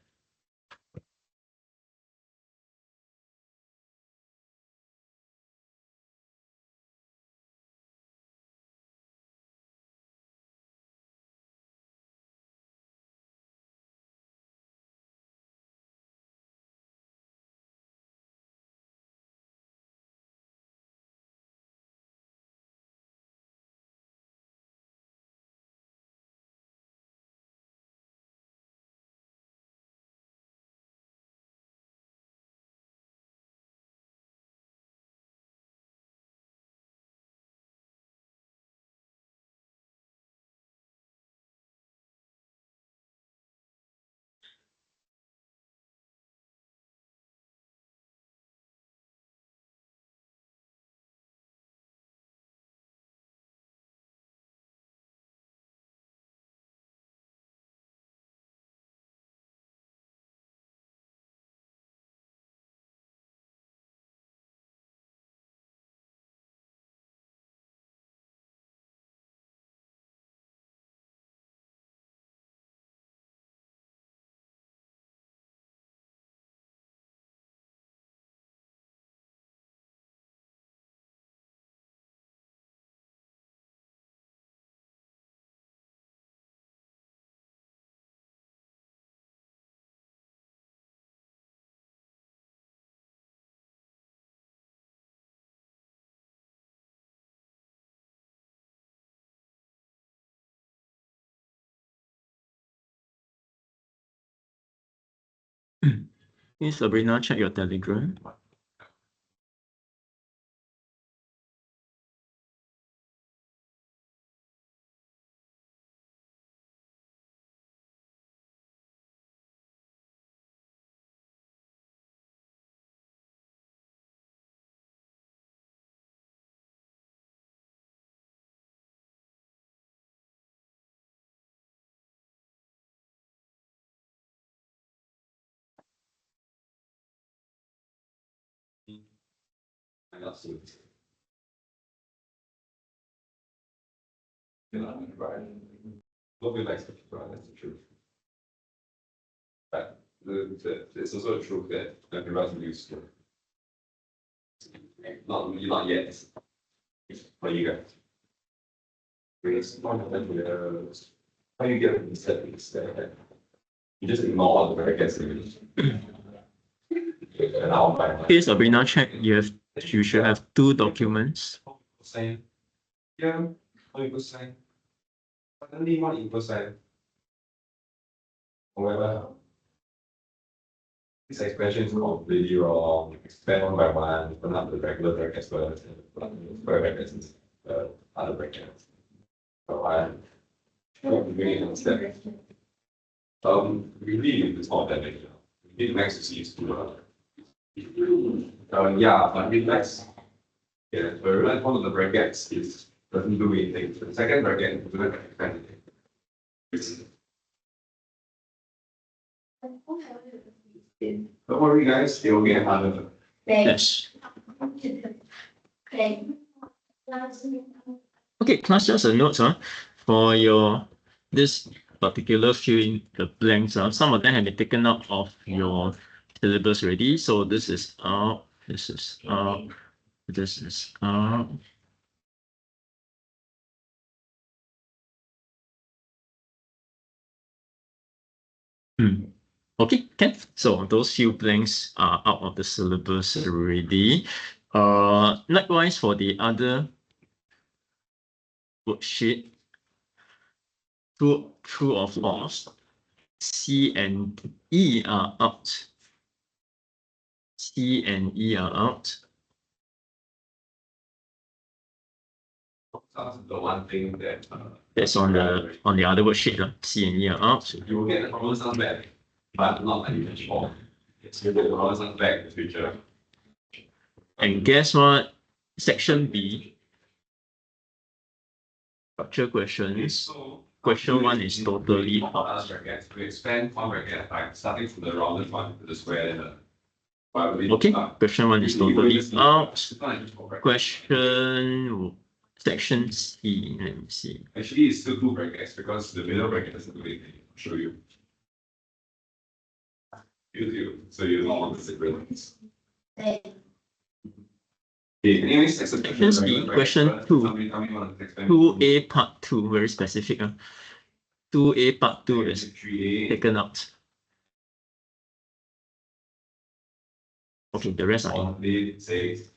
Hey Sabrina, check your Telegram. I got so. Right. Nobody likes to keep right, that's the truth. But it's also the truth that everybody's used to. Not yet. For you guys. Because how you get these settings that you just ignore all the brackets and I'll find Hey Sabrina, check you should have 2 documents. sign. Yeah, 1 equals sign. Suddenly 1 equals sign. However, this expression is completely wrong. Expand 1 by 1, open up the regular brackets first, square brackets and other brackets. So I don't really understand. Really, it's not that big. We need max to see is 2. Yeah, but with max, yeah, but one of the brackets is doesn't do anything. The second bracket doesn't expand anything. Don't worry, guys, they will get harder. Yes. Okay, class, just a note, for your this particular fill in the blanks, some of them have been taken out of your syllabus already. So this is out, this is out, this is out. Okay, can. So those few blanks are out of the syllabus already. Likewise for the other worksheet, true or false, C and E are out. C and E are out. That's the one thing that That's on the other worksheet. C and E are out. you will get the problem sum back, but not like you before. It's you get the problem sum back in the future. And guess what? Section B, structure questions. So Question 1 is totally for us brackets, we expand 1 bracket by starting from the rounded one to the square and okay. Question 1 is totally out. Question section C. Let me see. Actually, it's still 2 brackets because the middle bracket doesn't do anything. show you. YouTube. So you don't want the secrets. Okay, anyways, Questions B, question 2. Tell me what the text 2A part 2, very specific. 2A part 2 is 3A. taken out. Okay, the rest are in. Positive 6.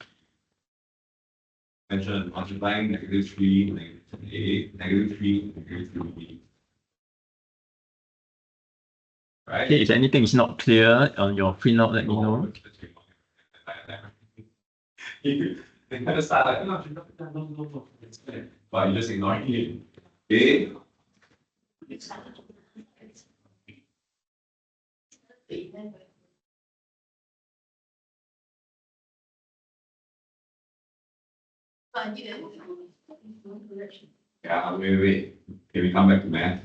Mention multiplying -3, -8, -3, -3B. Right? Okay, if anything is not clear on your printout, let me know. They kind of start like, no, but you just ignoring it. Okay? Yeah, wait. Okay, we come back to math.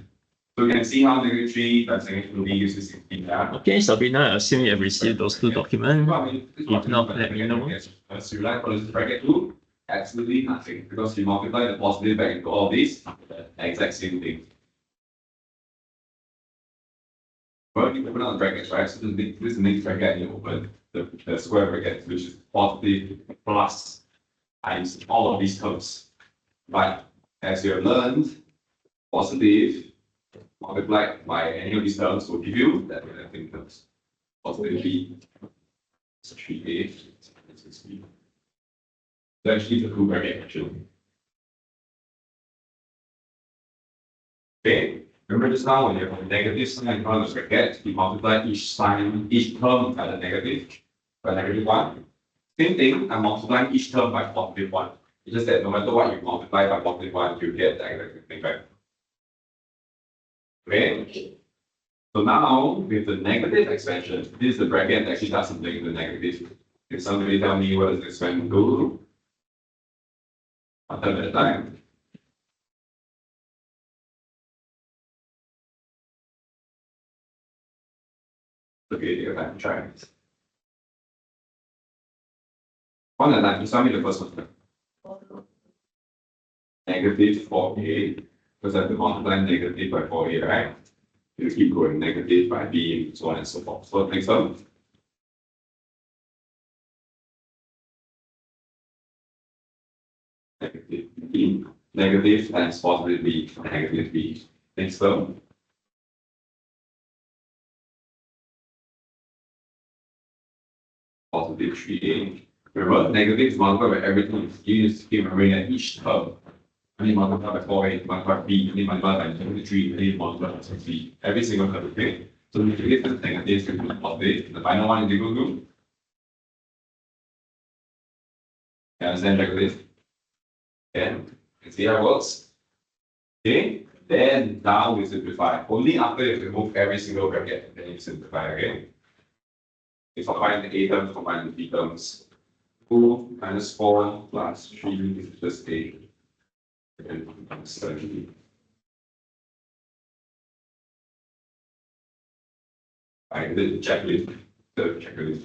So you can see how -3 plus -2b gives you 16. Yeah? Okay, Sabrina, I assume you have received those two documents. Well, I mean, this is If not, let me know. So you like what is bracket 2? Absolutely nothing, because you multiply the positive back into all these, the exact same thing. Well, you open up the brackets, right? So this is the next bracket, and you open the square bracket, which is positive plus times all of these terms. But as you have learned, positive multiplied by any of these terms will give you that thing terms. Positive b, 3a, 6b. So actually the two bracket actually. Okay, remember just now when you have a negative sign in front of the bracket, you multiply each sign, each term by the negative, by -1. Same thing, I'm multiplying each term by +1. It's just that no matter what you multiply by +1, you get the exact thing back. Okay? So now with the negative expansion, this is the bracket that actually does something to the negative. Can somebody tell me what does the expansion do? One term at a time. Okay, take your time, try it. One at a time, you tell me the first one. Negative 4a, because I have to multiply negative by 4a, right? You keep going negative by b, so on and so forth. So next one. Negative b, negative times positive b, negative b. Next term. Positive 3a. Remember, negative is multiplied by everything. You just keep remembering that each term. I need multiply by 4a, multiply by b, I need multiply by -3, I need multiply by 6b. Every single term, okay? So the negative and negative is equal to positive. The final one is equal to. You understand negative? Then, see how it works? Okay? Then now we simplify. Only after you remove every single bracket, then you simplify again. You combine the a terms, combine the b terms. 2 minus 4 plus 3 is just 8. And becomes 17. I did the checklist. The checklist.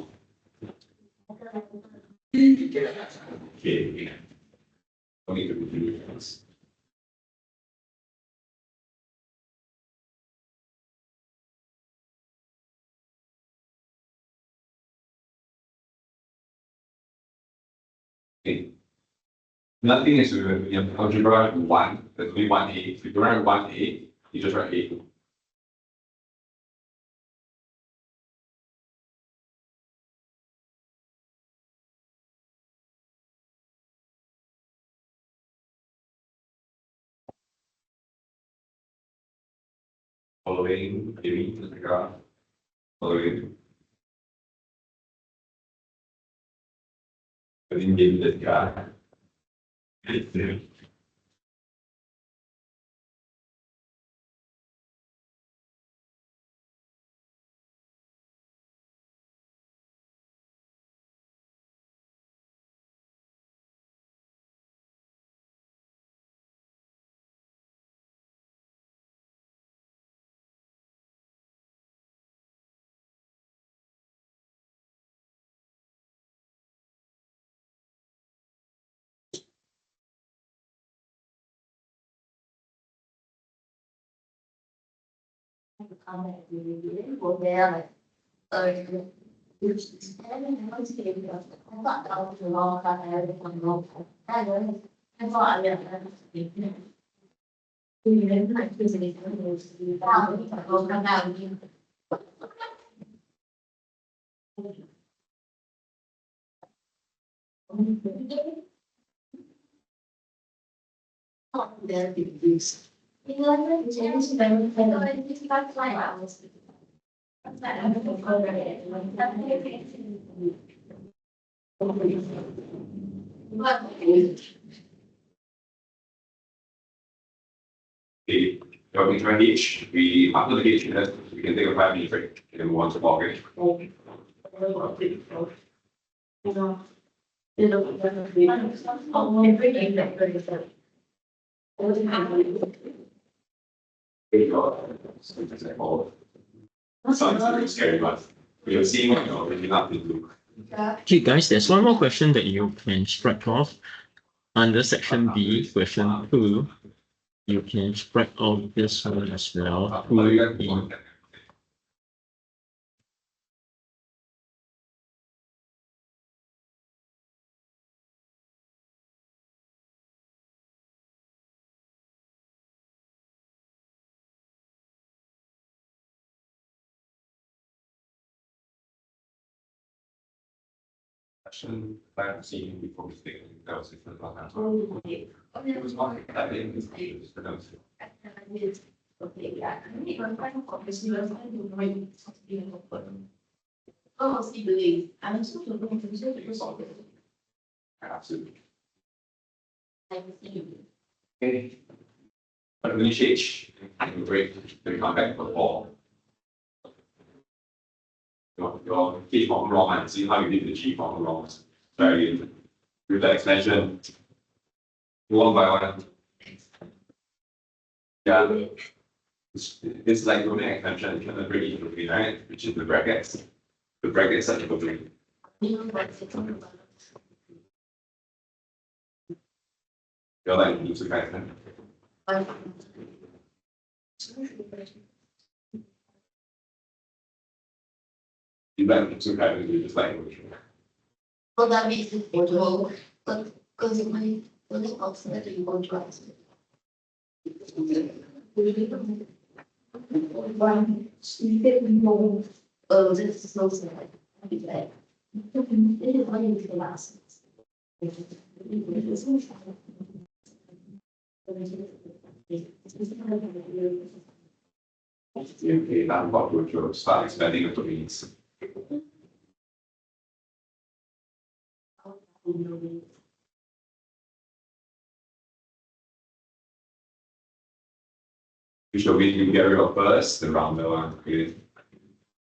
Okay. Don't need to do this. Okay. Nothing is you have algebra 1, there's only 1a. If you don't write 1a, you just write a. Following, maybe, the graph. Following. I didn't give you the graph. Okay, you're in trying each. We after the gauge, we can take a 5 minute break and then move on to ball game. Sounds a bit scary, but you're seeing what you're really not to do. Okay, guys, there's one more question that you can strike off. Under section B, question 2, you can strike off this one as well. 2E. Question I've seen before we speak, that was different last time. It was not that in this case, but that was. Absolutely. Okay. But when you change, you break, then you come back to the ball. Your K form wrong and see how you did the G form wrong. Very with the extension. One by one. Yeah. It's like doing an extension, you can break each between, right? Which is the brackets. The brackets are the between. You're like need to kind of. You like to kind of do this language. Well, that makes it portable, but because my outside you go drive. Oh, this is so sad. It is running to the last. Okay, now what would you start expanding the domains? Which domain you get rid of first, the rounder one, okay.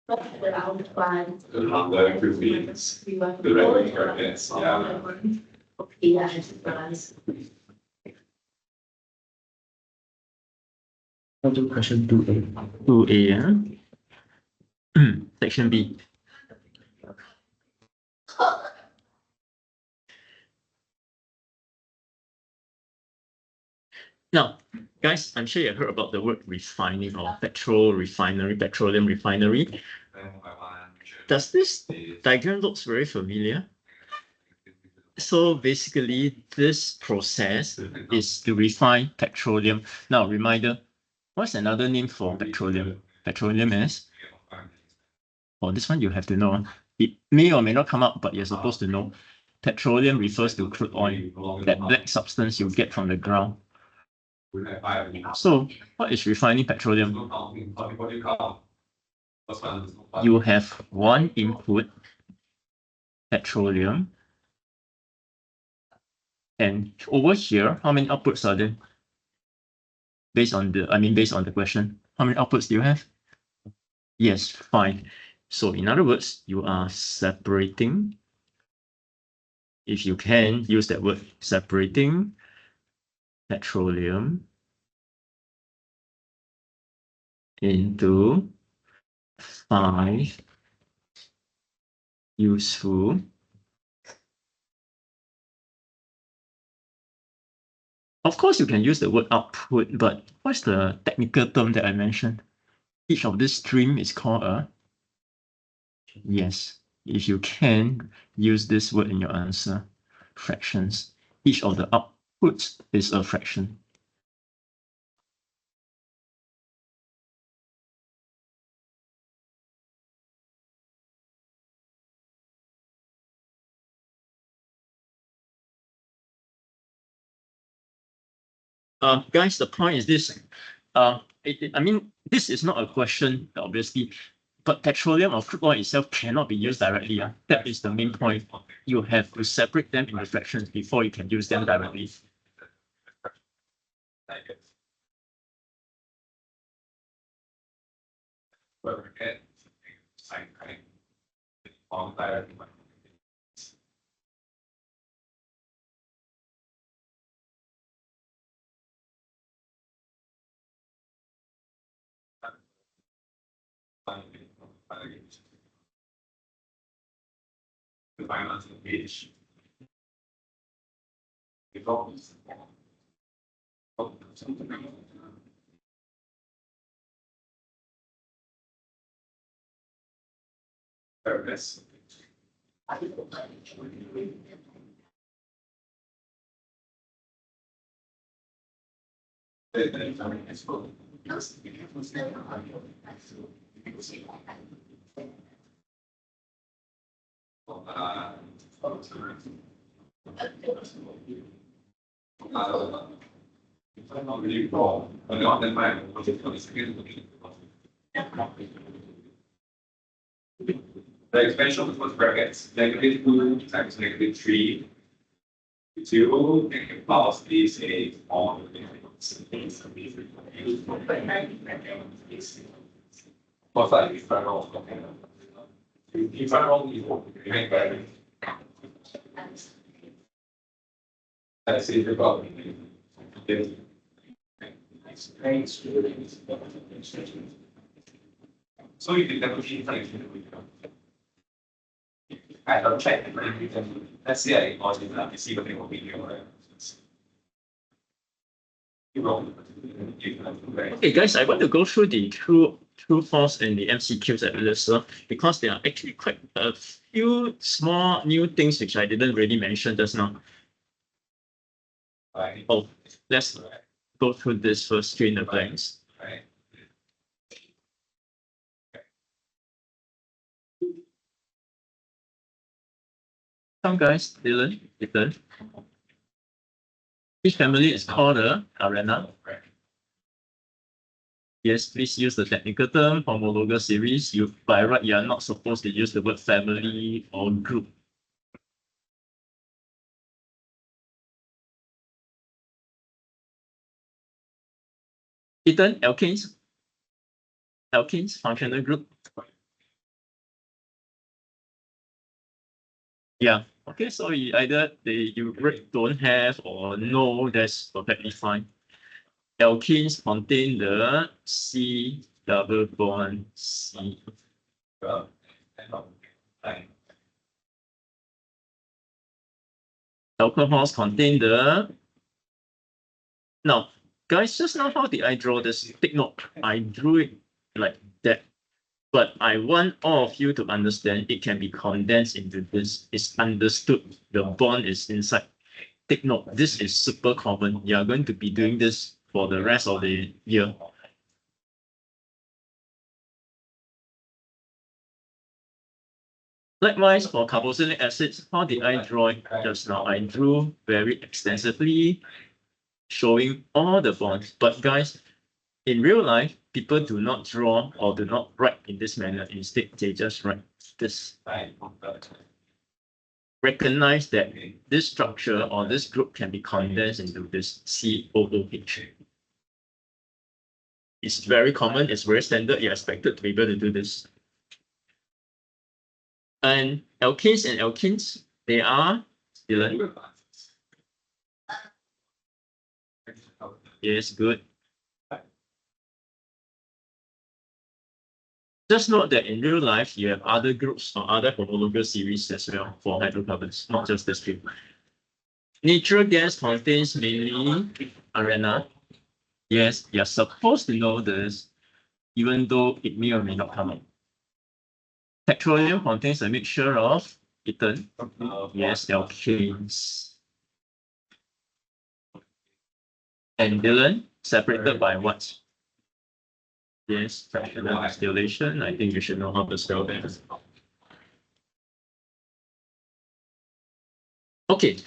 Around one. The rounder could be the regular brackets, yeah. Yeah, it's nice. I'll do question 2A. 2A, section B. Now, guys, I'm sure you heard about the word refining or petrol refinery, petroleum refinery. Does this diagram looks very familiar? So basically, this process is to refine petroleum. Now, reminder, what's another name for petroleum? Petroleum is? Oh, this one you have to know. It may or may not come up, but you're supposed to know. Petroleum refers to crude oil, that black substance you get from the ground. So, what is refining petroleum? You have one input, petroleum, and over here, how many outputs are there? Based on the question, how many outputs do you have? Yes, fine. So in other words, you are separating, if you can use that word, separating petroleum into 5 useful. Of course, you can use the word output, but what's the technical term that I mentioned? Each of this stream is called a, yes, if you can use this word in your answer, fractions. Each of the outputs is a fraction. Guys, the point is this. I mean, this is not a question, obviously, but petroleum or crude oil itself cannot be used directly. That is the main point. You have to separate them into fractions before you can use them directly. The expansion of the brackets, -2 times -3. 2 plus is a on. What's that? If I roll, if I roll, you make better. That's it about. So you can definitely I don't check. Let's say I ignore it and see what they will be here. Okay, guys, I want to go through the true, false, and the MCQs at this, because there are actually quite a few small new things which I didn't really mention just now. Oh, let's go through this first, fill in the blanks. Some guys, Dylan, Ethan. Which family is called a arena? Yes, please use the technical term homologous series. You by right, you are not supposed to use the word family or group. Ethan, alkanes. Alkanes, functional group. Yeah. Okay, so either you don't have or no, that's perfectly fine. Alkenes contain the C double bond C. Alcohols contain the. Now, guys, just now how did I draw this? Take note, I drew it like that. But I want all of you to understand it can be condensed into this. It's understood. The bond is inside. Take note, this is super common. You are going to be doing this for the rest of the year. Likewise, for carboxylic acids, how did I draw it just now? I drew very extensively, showing all the bonds. But guys, in real life, people do not draw or do not write in this manner. Instead, they just write this. Recognize that this structure or this group can be condensed into this COOH. It's very common, it's very standard, you're expected to be able to do this. And alkanes and alkenes, they are Dylan. Yes, good. Just note that in real life, you have other groups or other homologous series as well for hydrocarbons, not just this few. Natural gas contains mainly arena. Yes, you're supposed to know this. even though it may or may not come out. Petroleum contains a mixture of ethane, yes, alkanes. And Dylan, separated by what? Yes, fractional distillation. I think you should know how to spell that. Okay.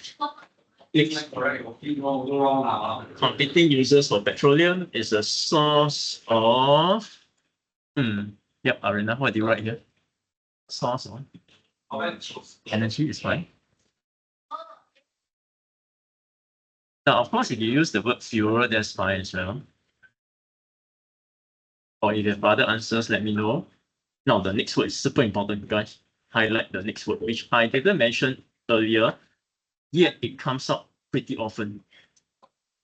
Competing uses for petroleum is a source of. Yep, Arena, what do you write here? Source of energy is fine. Now, of course, if you use the word fuel, that's fine as well. Or if you have other answers, let me know. Now, the next word is super important, guys. Highlight the next word, which I didn't mention earlier, yet it comes up pretty often.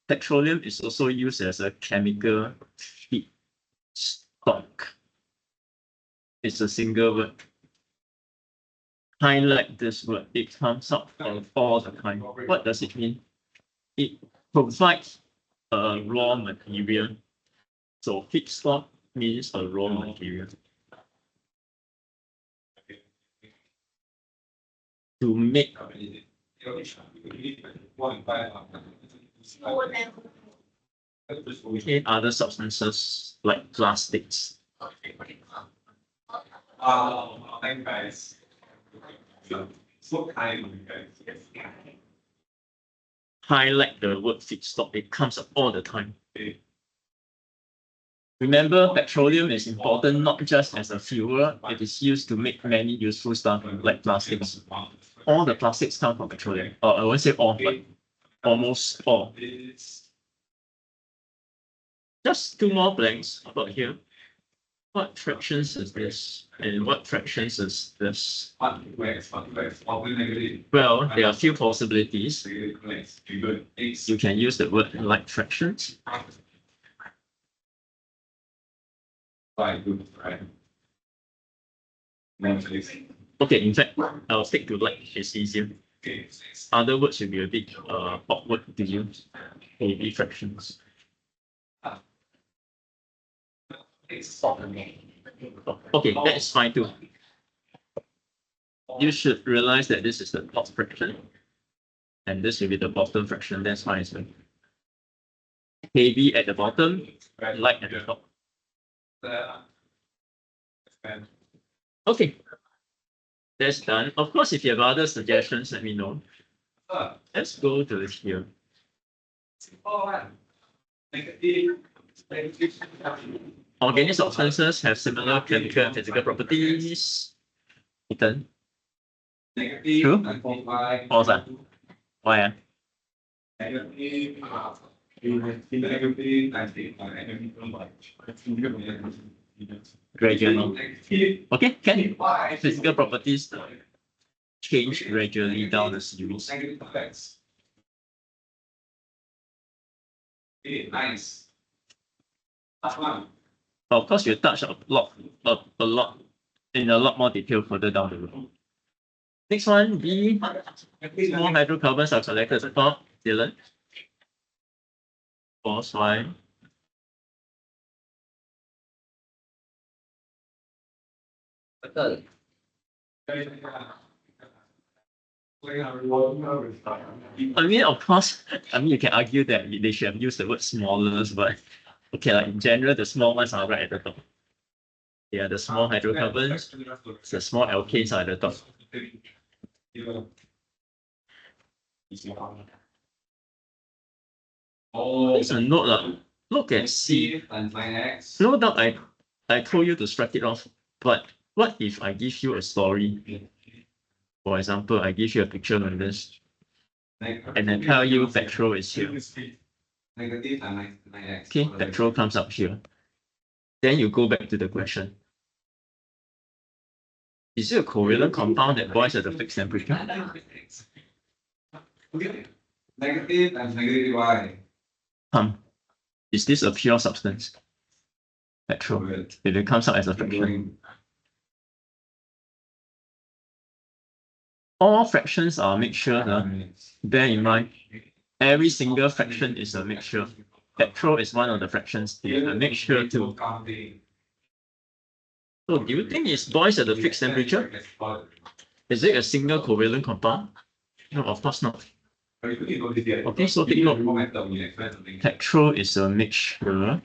Petroleum is also used as a chemical feedstock. It's a single word. Highlight this word. It comes up all the time. What does it mean? It provides a raw material. So feedstock means a raw material. To make other substances like plastics. Highlight the word feedstock. It comes up all the time. Remember, petroleum is important not just as a fuel. It is used to make many useful stuff like plastics. All the plastics come from petroleum. I won't say all, but almost all. Just two more blanks about here. What fractions is this? And what fractions is this? Well, there are a few possibilities. You can use the word like fractions. Okay, in fact, I'll stick to like, it's easier. Other words will be a bit awkward to use. Maybe fractions. Okay, that is fine too. You should realize that this is the top fraction. And this will be the bottom fraction. That's fine as well. Heavy at the bottom, light at the top. Okay. That's done. Of course, if you have other suggestions, let me know. Let's go to here. Organic substances have similar chemical and physical properties. Ethan? True? False? Why? Gradually. Okay, can physical properties change gradually down the series? Nice. Of course, you touch a lot in a lot more detail further down the road. Next one, B. Small hydrocarbons are collected at the top. Dylan. False. Why? I mean, of course, you can argue that they should have used the word smallest, but okay, like in general, the small ones are right at the top. Yeah, the small hydrocarbons, the small alkanes are at the top. It's a note. Look at C. No doubt I told you to strike it off, but what if I give you a story? For example, I give you a picture like this, and I tell you petrol is here. Okay, petrol comes up here. Then you go back to the question. Is it a covalent compound that boils at a fixed temperature? Negative and negative y. Is this a pure substance? Petrol. If it comes out as a fraction. All fractions are a mixture. Bear in mind, every single fraction is a mixture. Petrol is one of the fractions. It's a mixture too. So do you think it boils at a fixed temperature? Is it a single covalent compound? No, of course not. Okay, so take note. Petrol is a mixture.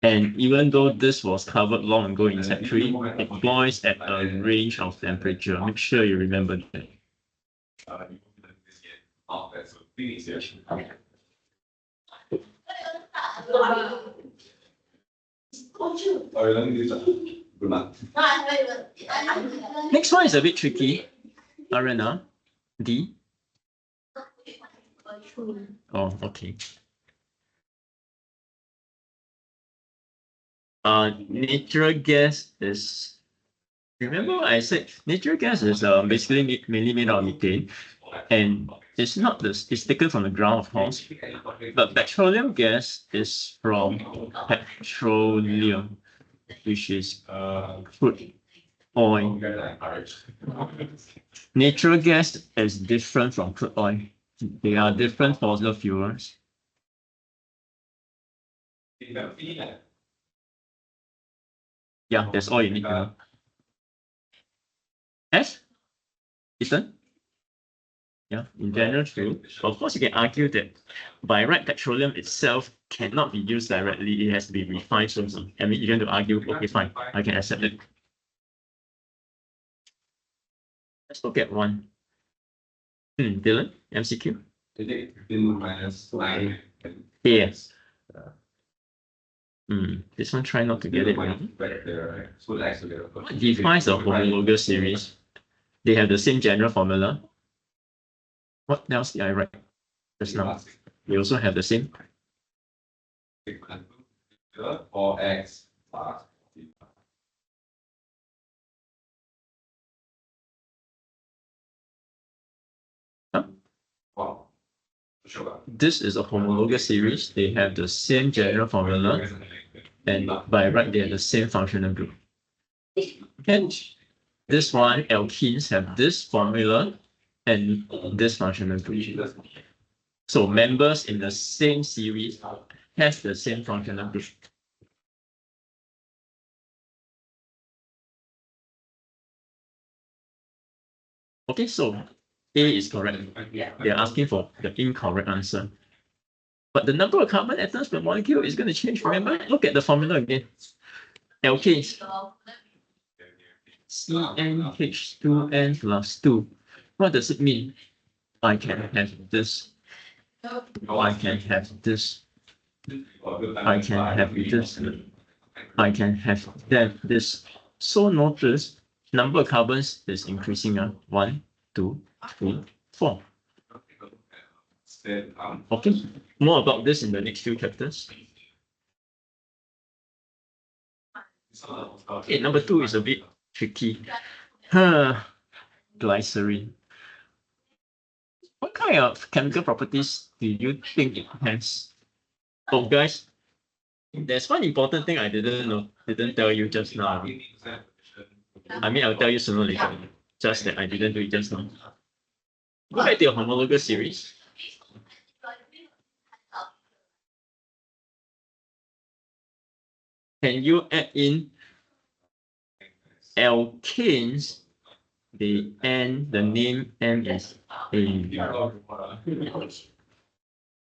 And even though this was covered long ago in Set 3, it boils at a range of temperature. Make sure you remember that. Next one is a bit tricky. Arena. D. Oh, okay. Natural gas is, remember what I said, natural gas is basically mainly made out of methane, and it's not this, it's taken from the ground, of course, but petroleum gas is from petroleum, which is crude oil. Natural gas is different from crude oil. They are different fossil fuels. Yeah, that's all you need to know. S? Ethan? Yeah, in general, true. Of course, you can argue that by right, petroleum itself cannot be used directly. It has to be refined. So, I mean, you want to argue, okay, fine, I can accept it. Let's look at one. Dylan, MCQ. Yes. This one, try not to get it wrong. What defines a homologous series? They have the same general formula. What else did I write just now? They also have the same. Or X plus wow. Sure. This is a homologous series. They have the same general formula, and by right, they have the same functional group. And this one, alkenes have this formula and this functional group. So members in the same series have the same functional group. Okay, so A is correct. They're asking for the incorrect answer. But the number of carbon atoms per molecule is going to change. Remember, look at the formula again. Alkanes. CnH2n plus 2. What does it mean? I can have this. I can have this. I can have this. I can have that. This. So notice number of carbons is increasing. 1, 2, 3, 4. Okay. More about this in the next few chapters. Okay, number 2 is a bit tricky. Glycerin. What kind of chemical properties do you think it has? Oh, guys, there's one important thing I didn't tell you just now. I mean, I'll tell you sooner or later. Just that I didn't do it just now. Go back to your homologous series. Can you add in alkanes? The name N is A.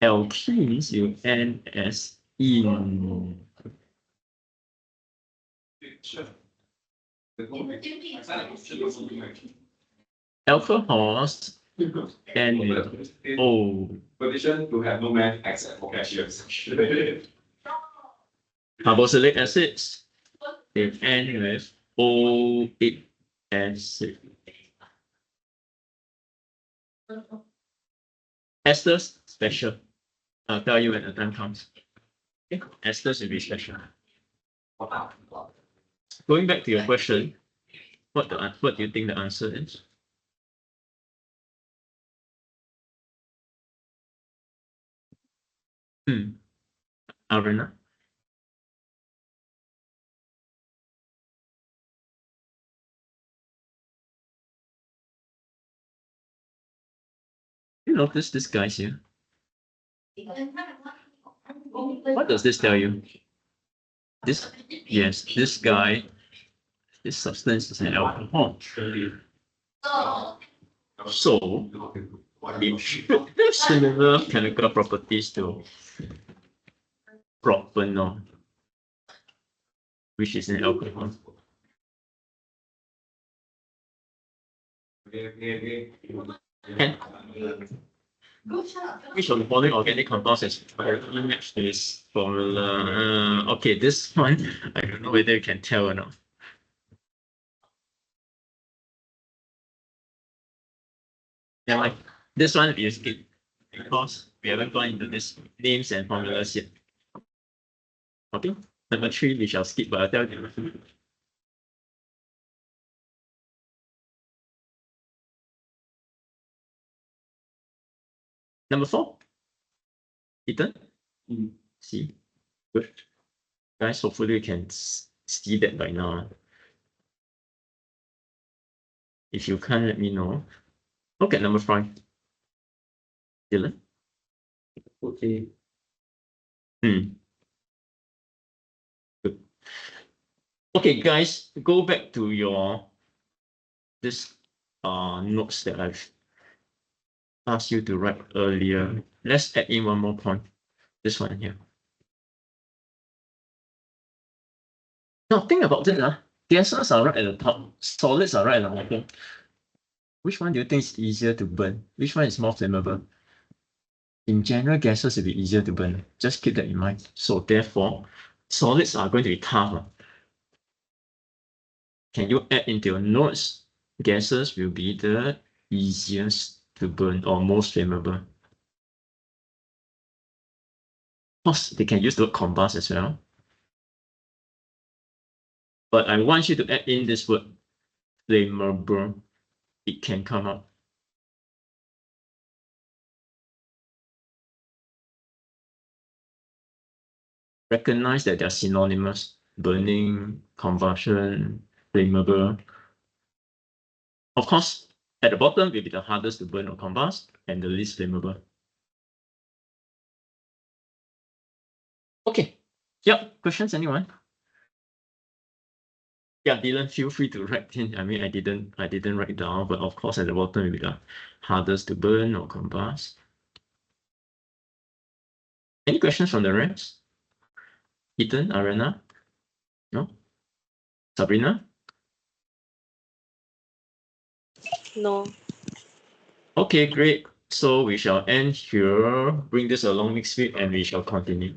Alkenes, you N as in. Alcohols N with O. Position to have no math except for cashiers. Carboxylic acids, they end with O8 acid. Esters, special. I'll tell you when the time comes. Okay. Esters will be special. Going back to your question, what do you think the answer is? Arena? You notice this guy's here. What does this tell you? This, yes, this guy, this substance is an alcohol. So it should have similar chemical properties to propanol, which is an alcohol. And which of the following organic compounds has correctly matched this formula? Okay, this one, I don't know whether you can tell or not. Yeah, like this one you skip because we haven't gone into this names and formulas yet. Okay, number 3 we shall skip, but I'll tell you. Number 4, Ethan. See, good. Guys, hopefully you can see that by now. If you can't, let me know. Okay, number 5. Dylan. Okay. Good. Okay, guys, go back to your this notes that I've asked you to write earlier. Let's add in one more point. This one here. Now think about it. Gases are right at the top, solids are right at the bottom. Which one do you think is easier to burn? Which one is more flammable? In general, gases will be easier to burn. Just keep that in mind. So therefore, solids are going to be tough. Can you add into your notes? Gases will be the easiest to burn or most flammable. Of course, they can use the word combust as well. But I want you to add in this word flammable. It can come up. Recognize that they're synonymous. Burning, combustion, flammable. Of course, at the bottom will be the hardest to burn or combust and the least flammable. Okay. Yep. Questions, anyone? Yeah, Dylan, feel free to write in. I mean, I didn't write down, but of course at the bottom will be the hardest to burn or combust. Any questions from the rest? Ethan, Arena? No? Sabrina? No. Okay, great. So we shall end here, bring this along next week, and we shall continue.